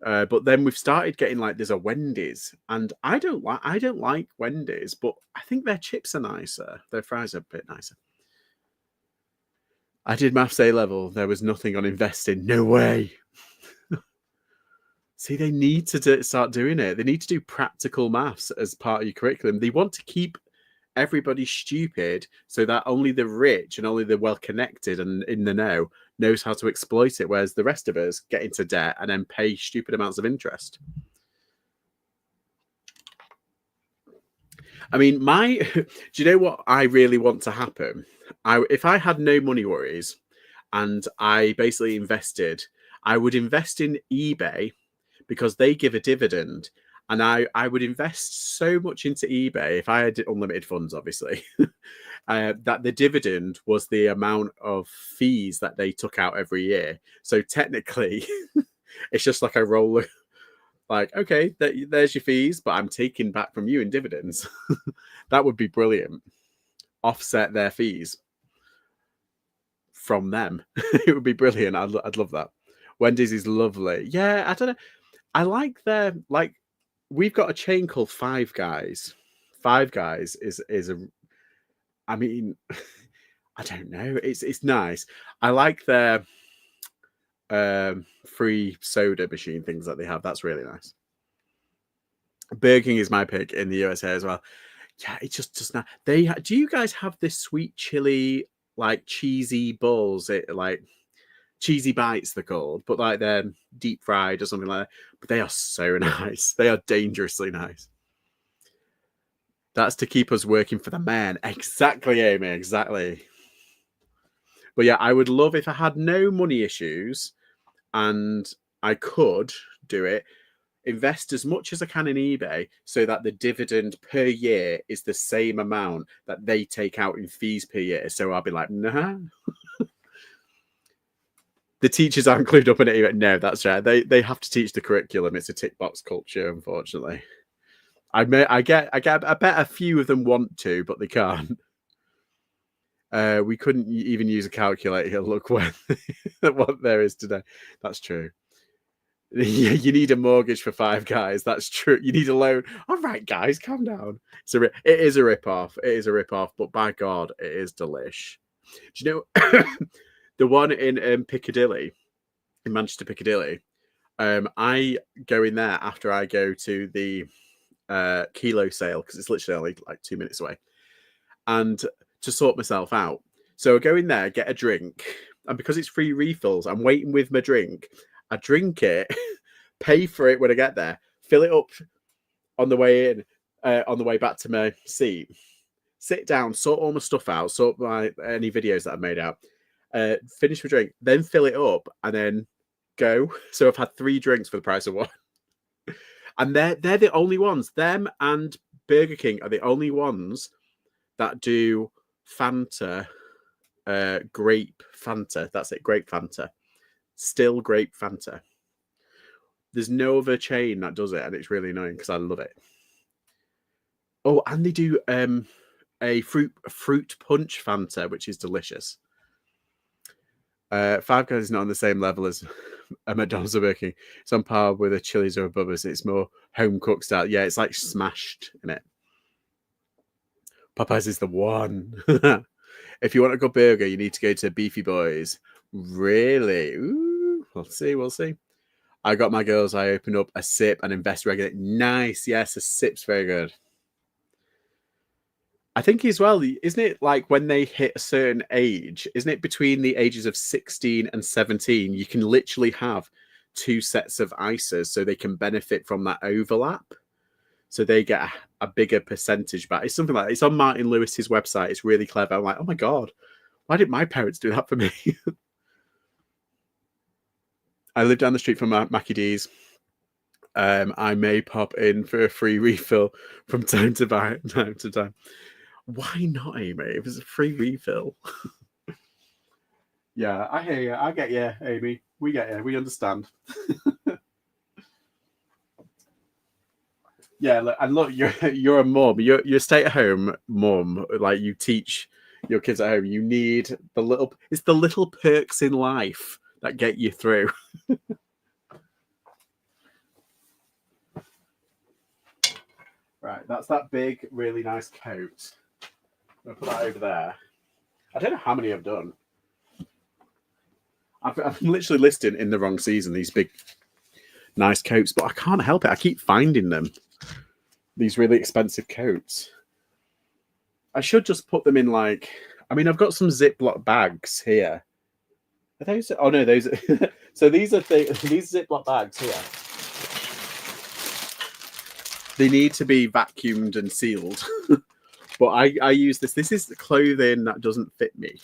But then we've started getting like there's a Wendy's, and I don't like Wendy's, but I think their chips are nicer. Their fries are a bit nicer. I did maths A level. There was nothing on investing. No way. See, they need to start doing it. They need to do practical maths as part of your curriculum. They want to keep everybody stupid so that only the rich and only the well-connected and in the know knows how to exploit it, whereas the rest of us get into debt and then pay stupid amounts of interest. I mean, do you know what I really want to happen? If I had no money worries and I basically invested, I would invest in eBay because they give a dividend And I would invest so much into eBay if I had unlimited funds, obviously, that the dividend was the amount of fees that they took out every year. So technically, it's just like a roller. Like, okay, there's your fees, but I'm taking back from you in dividends. That would be brilliant. Offset their fees from them. It would be brilliant. I'd love that. Wendy's is lovely. Yeah, I don't know. I like their like. We've got a chain called Five Guys. Five Guys is a. I mean, I don't know. It's nice. I like their free soda machine things that they have. That's really nice. Burger King is my pick in the USA as well. Yeah, it's just not. Do you guys have this sweet chili like cheesy balls? Like cheesy bites they're called, but like they're deep fried or something like that. But they are so nice. They are dangerously nice. That's to keep us working for the man. Exactly, Amy. Exactly. But yeah, I would love if I had no money issues and I could do it. Invest as much as I can in eBay so that the dividend per year is the same amount that they take out in fees per year. So I'll be like, nah. The teachers aren't clued up in it. No, that's right. They have to teach the curriculum. It's a tick box culture, unfortunately. I bet a few of them want to, but they can't. We couldn't even use a calculator. Look what there is today. That's true. You need a mortgage for Five Guys. That's true. You need a loan. All right, guys, calm down. It is a rip-off. It is a rip-off, but by God, it is delish. Do you know the one in Piccadilly, in Manchester Piccadilly? I go in there after I go to the kilo sale because it's literally only like 2 minutes away, and to sort myself out. So I go in there, get a drink, and because it's free refills, I'm waiting with my drink. I drink it, pay for it when I get there, fill it up on the way in, on the way back to my seat, sit down, sort all my stuff out, sort any videos that I've made out, finish my drink, then fill it up, and then go. So I've had 3 drinks for the price of one. And they're the only ones. Them and Burger King are the only ones that do Fanta, grape Fanta. That's it, grape Fanta. Still grape Fanta. There's no other chain that does it, and it's really annoying because I love it. Oh, and they do a fruit punch Fanta, which is delicious. Five Guys is not on the same level as a McDonald's or Burger King. It's on par with a Chili's or a Bubba's. It's more home cooked style. Yeah, it's like smashed in it. Popeyes is the one. If you want a good burger, you need to go to Beefy Boys. Really? Ooh, we'll see. I got my girls. I opened up a sip and invest regularly. Nice. Yes, a sip's very good. I think as well, isn't it like when they hit a certain age, isn't it between the ages of 16 and 17, you can literally have 2 sets of ISAs so they can benefit from that overlap. So they get a bigger percentage back. It's something like that. It's on Martin Lewis's website. It's really clever. I'm like, oh my God, why didn't my parents do that for me? I live down the street from Mackie D's. I may pop in for a free refill from time to time. Why not, Amy? It was a free refill. Yeah, I hear you. I get you, Amy. We get you. We understand. Yeah, look, you're a mum. You're a stay-at-home mum. Like, you teach your kids at home. You need it's the little perks in life that get you through. Right, that's that big, really nice coat. I'm going to put that over there. I don't know how many I've done. I've literally listed in the wrong season these big, nice coats, but I can't help it. I keep finding them. These really expensive coats. I should just put them in like... I mean, I've got some Ziploc bags here. Are those... Oh, no, those... So these are these Ziploc bags here. They need to be vacuumed and sealed. But I use this. This is clothing that doesn't fit me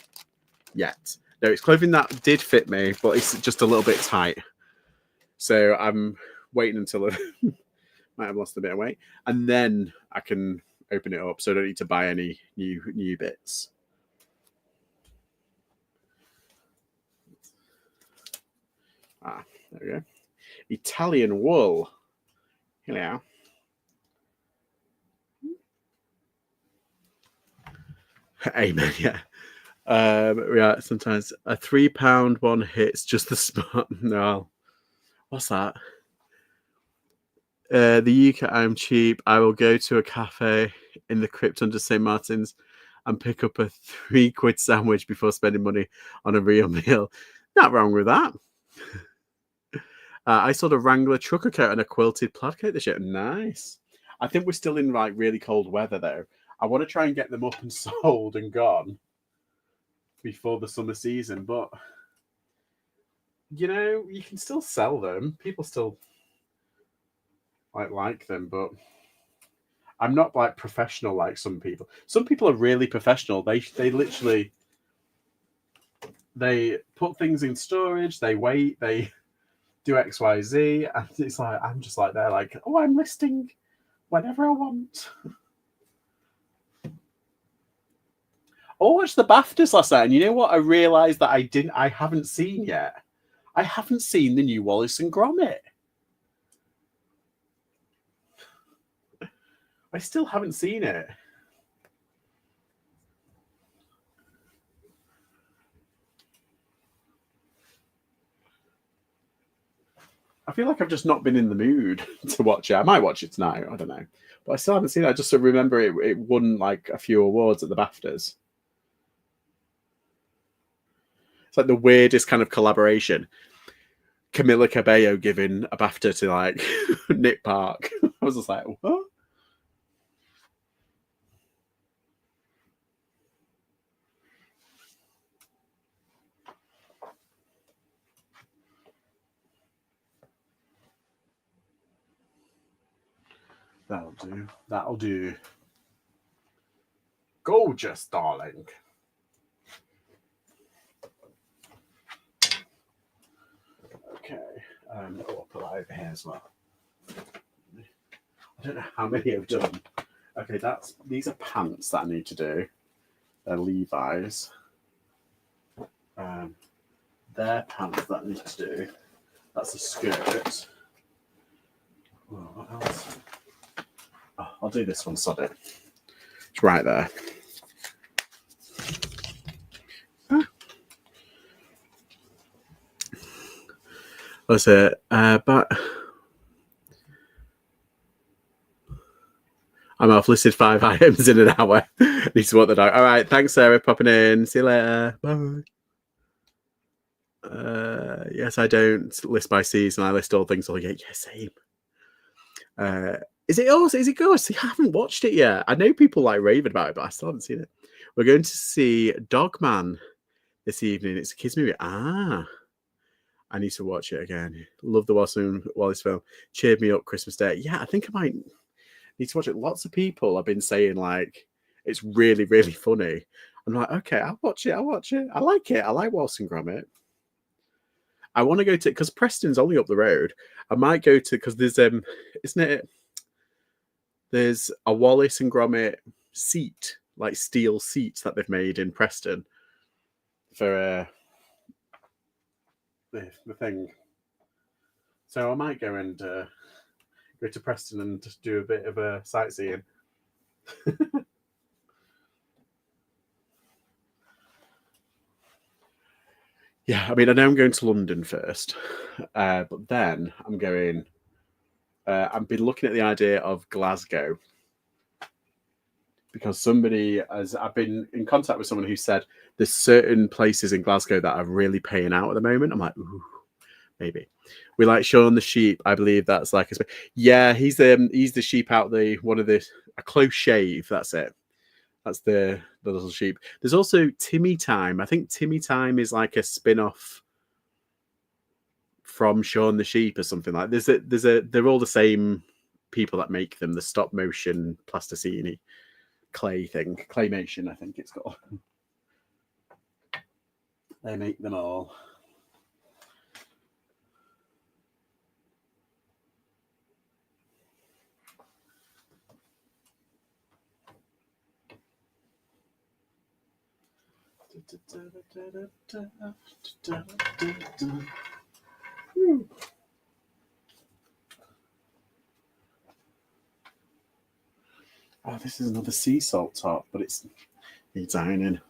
yet. No, it's clothing that did fit me, but it's just a little bit tight. So I'm waiting until Might have lost a bit of weight. And then I can open it up, so I don't need to buy any new bits. Ah, there we go. Italian wool. Here we are. Amen, yeah. Yeah, sometimes a £3 one hits just the spot. No. What's that? The UK, I'm cheap. I will go to a cafe in the crypt under St. Martin's and pick up a £3 sandwich before spending money on a real meal. Not wrong with that. I sold a Wrangler trucker coat and a quilted plaid coat this year. Nice. I think we're still in like really cold weather though. I want to try and get them up and sold and gone before the summer season, but you know, you can still sell them. People still like them, but I'm not like professional like some people. Some people are really professional. They literally they put things in storage, they wait, they do XYZ, and it's like I'm just like they're like, oh, I'm listing whenever I want. I watched the BAFTAs last night, and you know what? I realised that I haven't seen yet. I haven't seen the new Wallace and Gromit. I still haven't seen it. I feel like I've just not been in the mood to watch it. I might watch it tonight. I don't know. But I still haven't seen it. I just remember it won like a few awards at the BAFTAs. It's like the weirdest kind of collaboration. Camila Cabello giving a BAFTA to like Nick Park. I was just like, what? That'll do. That'll do. Gorgeous, darling. Okay. I'll put that over here as well. I don't know how many I've done. Okay, these are pants that I need to do. They're Levi's. They're pants that I need to do. That's a skirt. Oh, what else? Oh, I'll do this one, sod it. It's right there. That's it. But I'm off. Listed 5 items in an hour. Need to walk the dog. All right. Thanks, Sarah, popping in. See you later. Bye. Yes, I don't list by season. I list all things all year. Yeah, same. Is it yours? Is it good? See, I haven't watched it yet. I know people like raving about it, but I still haven't seen it. We're going to see Dogman this evening. It's a kids movie. I need to watch it again. Love the Wallace film. Cheered me up Christmas Day. Yeah, I think I might need to watch it. Lots of people have been saying like it's really, really funny. I'm like, okay, I'll watch it. I like it. I like Wallace and Gromit. I want to go to because Preston's only up the road. I might go to because there's isn't it? There's a Wallace and Gromit seat, like steel seats that they've made in Preston for the thing. So I might go and go to Preston and just do a bit of a sightseeing. Yeah, I mean, I know I'm going to London first, but then I'm going. I've been looking at the idea of Glasgow because I've been in contact with someone who said there's certain places in Glasgow that are really paying out at the moment. I'm like, ooh, maybe. We like Shaun the Sheep. I believe that's like yeah, he's the sheep out a close shave. That's it. That's the little sheep. There's also Timmy Time. I think Timmy Time is like a spin-off from Shaun the Sheep or something like. They're all the same people that make them. The stop motion plasticine clay thing, claymation, I think it's called. They make them all. Oh, this is another sea salt top, but it's needs ironing.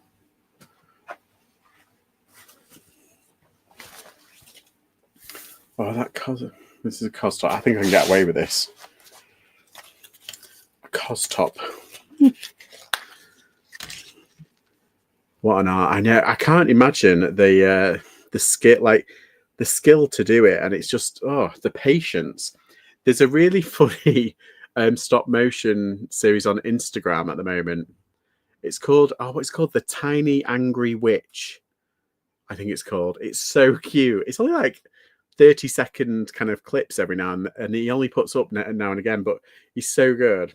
Oh, this is a cos top. I think I can get away with this. A cos top. What an art! I know. I can't imagine the skill to do it, and it's just the patience. There's a really funny stop motion series on Instagram at the moment. It's called what's called The Tiny Angry Witch, I think it's called. It's so cute. It's only like 30-second kind of clips every now and he only puts up now and again, but he's so good.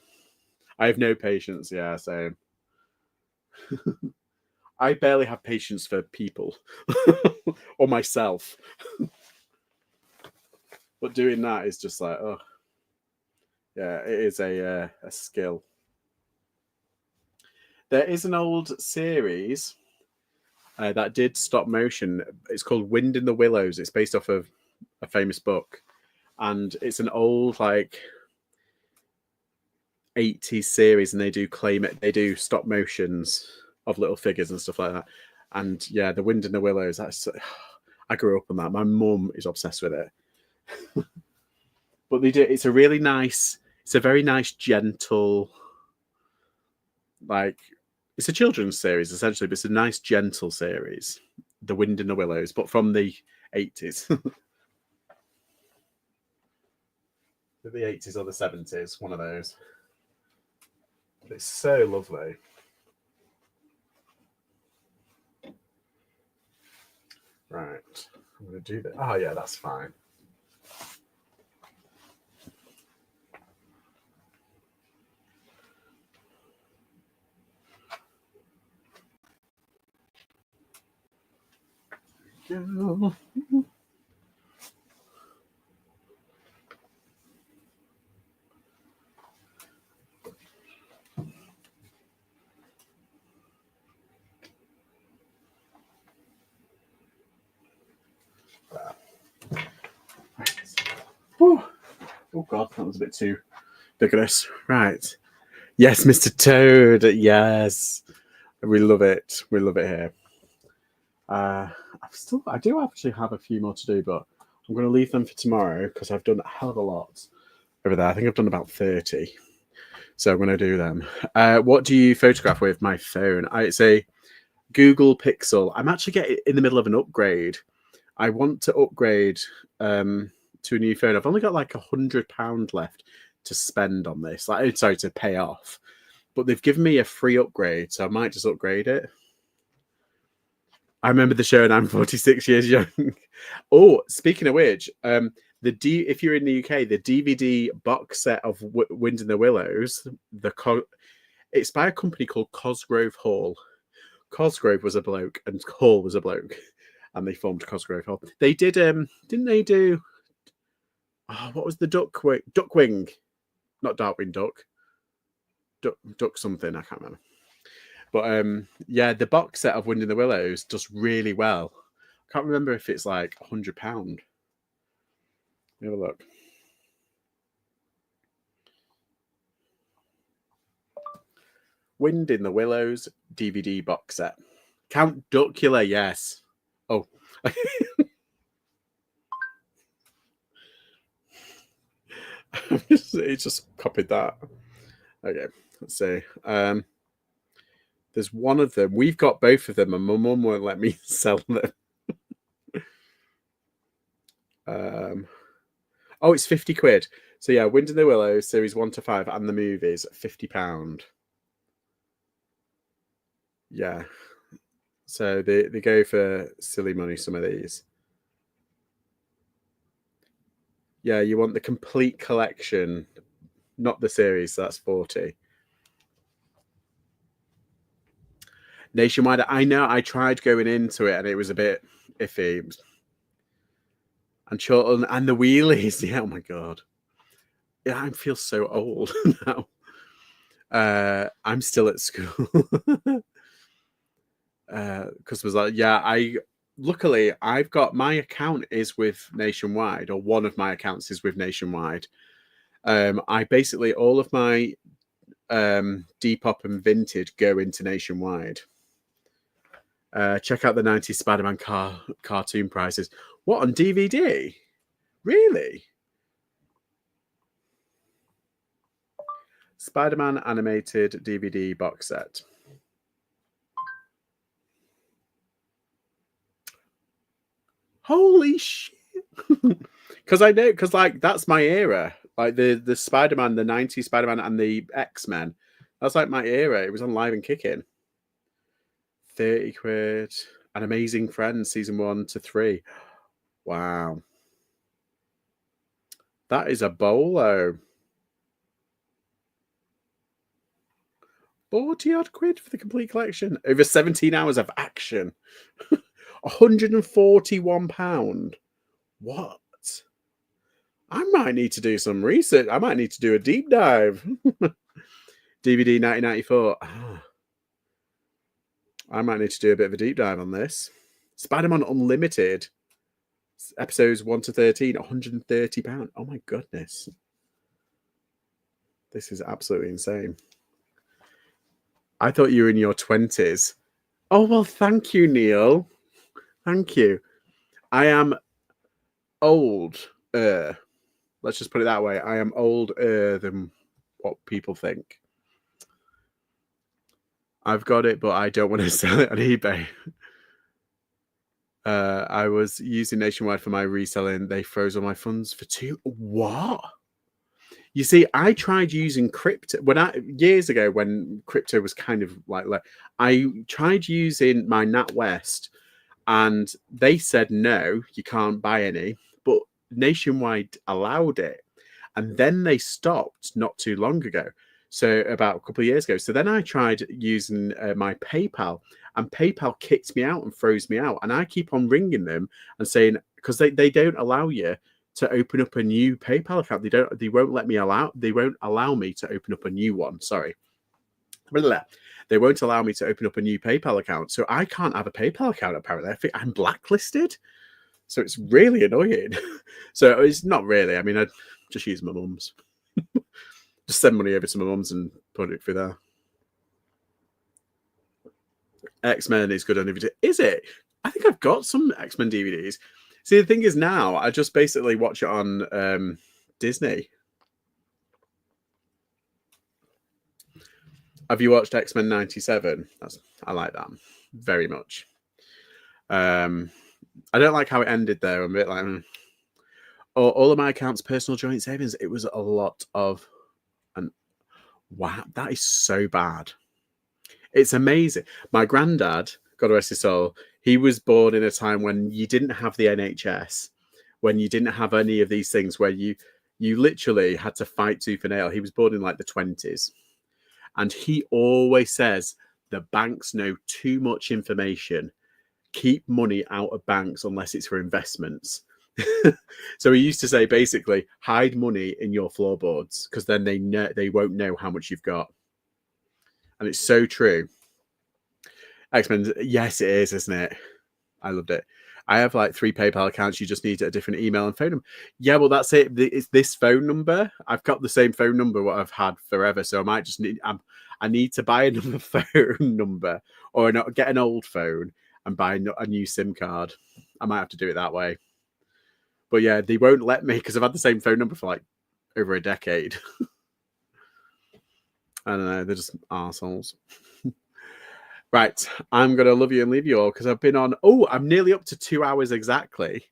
I have no patience. Yeah, so I barely have patience for people or myself. But doing that is just like, oh, yeah, it is a skill. There is an old series that did stop motion. It's called Wind in the Willows. It's based off of a famous book, and it's an old like 80s series, and they do stop motions of little figures and stuff like that. And yeah, The Wind in the Willows. I grew up on that. My mum is obsessed with it. But they do. It's a very nice, gentle, like it's a children's series essentially, but it's a nice, gentle series. The Wind in the Willows, but from the 80s. The 80s or the 70s, one of those. But it's so lovely. Right, I'm going to do that. Oh yeah, that's fine. Go. Oh god, that was a bit too vigorous. Right. Yes, Mr. Toad. Yes. We love it. We love it here. I do actually have a few more to do, but I'm going to leave them for tomorrow because I've done a hell of a lot over there. I think I've done about 30. So I'm going to do them. What do you photograph with? My phone. It's a Google Pixel. I'm actually getting in the middle of an upgrade. I want to upgrade to a new phone. I've only got like £100 left to spend on this. To pay off. But they've given me a free upgrade, so I might just upgrade it. I remember the show, and I'm 46 years young. Oh, speaking of which, if you're in the UK, the DVD box set of Wind in the Willows, it's by a company called Cosgrove Hall. Cosgrove was a bloke, and Hall was a bloke, and they formed Cosgrove Hall. They did, didn't they do? Oh, what was the Duckwing? Not Darkwing Duck. Duck something. I can't remember. But yeah, the box set of Wind in the Willows does really well. I can't remember if it's like £100. Let me have a look. Wind in the Willows DVD box set. Count Duckula, yes. Oh. It just copied that. Okay, let's see. There's one of them. We've got both of them, and my mum won't let me sell them. Oh, it's 50 quid. So yeah, Wind in the Willows, series 1 to 5, and the movies, £50. Yeah. So they go for silly money, some of these. Yeah, you want the complete collection, not the series, so that's 40. Nationwide, I know I tried going into it and it was a bit iffy. And Chorlton and the wheelies. Yeah, oh my god. Yeah, I feel so old now. I'm still at school. customers like, yeah, luckily I've got my account is with Nationwide, or one of my accounts is with Nationwide. I basically, all of my Depop and Vinted go into Nationwide. Check out the 90s Spider-Man cartoon prices. What, on DVD? Really? Spider-Man animated DVD box set. Holy shit. Because I know, because like that's my era. Like the Spider-Man, the 90s Spider-Man and the X-Men. That's like my era. It was on Live and Kicking. 30 quid. An Amazing Friends, season 1 to 3. Wow. That is a bolo. 40 odd quid for the complete collection. Over 17 hours of action. £141. What? I might need to do some research. I might need to do a deep dive. DVD 1994. I might need to do a bit of a deep dive on this. Spider-Man Unlimited. Episodes 1 to 13. £130. Oh my goodness. This is absolutely insane. I thought you were in your 20s. Oh, well, thank you, Neil. Thank you. I am old. Let's just put it that way. I am older than what people think. I've got it, but I don't want to sell it on eBay. I was using Nationwide for my reselling. They froze all my funds for 2. What? You see, I tried using crypto years ago when crypto was kind of like I tried using my NatWest, and they said no, you can't buy any. But Nationwide allowed it, and then they stopped not too long ago. So about a couple of years ago. So then I tried using my PayPal, and PayPal kicked me out and froze me out. And I keep on ringing them and saying, because they don't allow you to open up a new PayPal account. They won't allow me to open up a new one. Sorry. They won't allow me to open up a new PayPal account. So I can't have a PayPal account, apparently. I think I'm blacklisted. So it's really annoying. So it's not really. I mean, I just use my mum's. Just send money over to my mum's and put it through there. X-Men is good on DVD. Is it? I think I've got some X-Men DVDs. See, the thing is now, I just basically watch it on Disney. Have you watched X-Men 97? I like that very much. I don't like how it ended there. I'm a bit like, all of my accounts, personal joint savings, it was a lot of, and wow, that is so bad. It's amazing. My granddad, God rest his soul, he was born in a time when you didn't have the NHS, when you didn't have any of these things, where you literally had to fight tooth and nail. He was born in like the 20s. And he always says, the banks know too much information. Keep money out of banks unless it's for investments. So he used to say, basically, hide money in your floorboards, because then they won't know how much you've got. And it's so true. X-Men, yes, it is, isn't it? I loved it. I have like 3 PayPal accounts. You just need a different email and phone number. Yeah, well, that's it. It's this phone number. I've got the same phone number what I've had forever. So I might just I need to buy another phone number, or get an old phone and buy a new SIM card. I might have to do it that way. But yeah, they won't let me because I've had the same phone number for like over a decade. I don't know. They're just arseholes. Right. I'm going to love you and leave you all because I've been on. Oh, I'm nearly up to 2 hours exactly.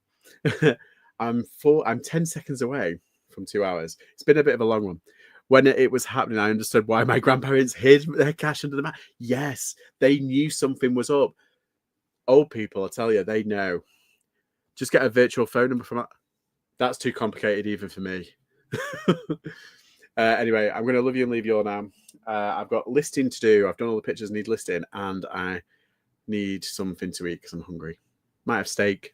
I'm 10 seconds away from 2 hours. It's been a bit of a long one. When it was happening, I understood why my grandparents hid their cash under the mat. Yes, they knew something was up. Old people, I tell you, they know. Just get a virtual phone number from that. That's too complicated even for me. Anyway, I'm going to love you and leave you all now. I've got listing to do. I've done all the pictures, need listing, and I need something to eat because I'm hungry. Might have steak.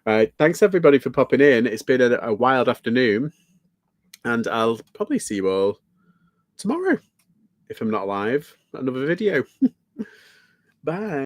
Thanks everybody for popping in. It's been a wild afternoon, and I'll probably see you all tomorrow if I'm not live. Another video. Bye.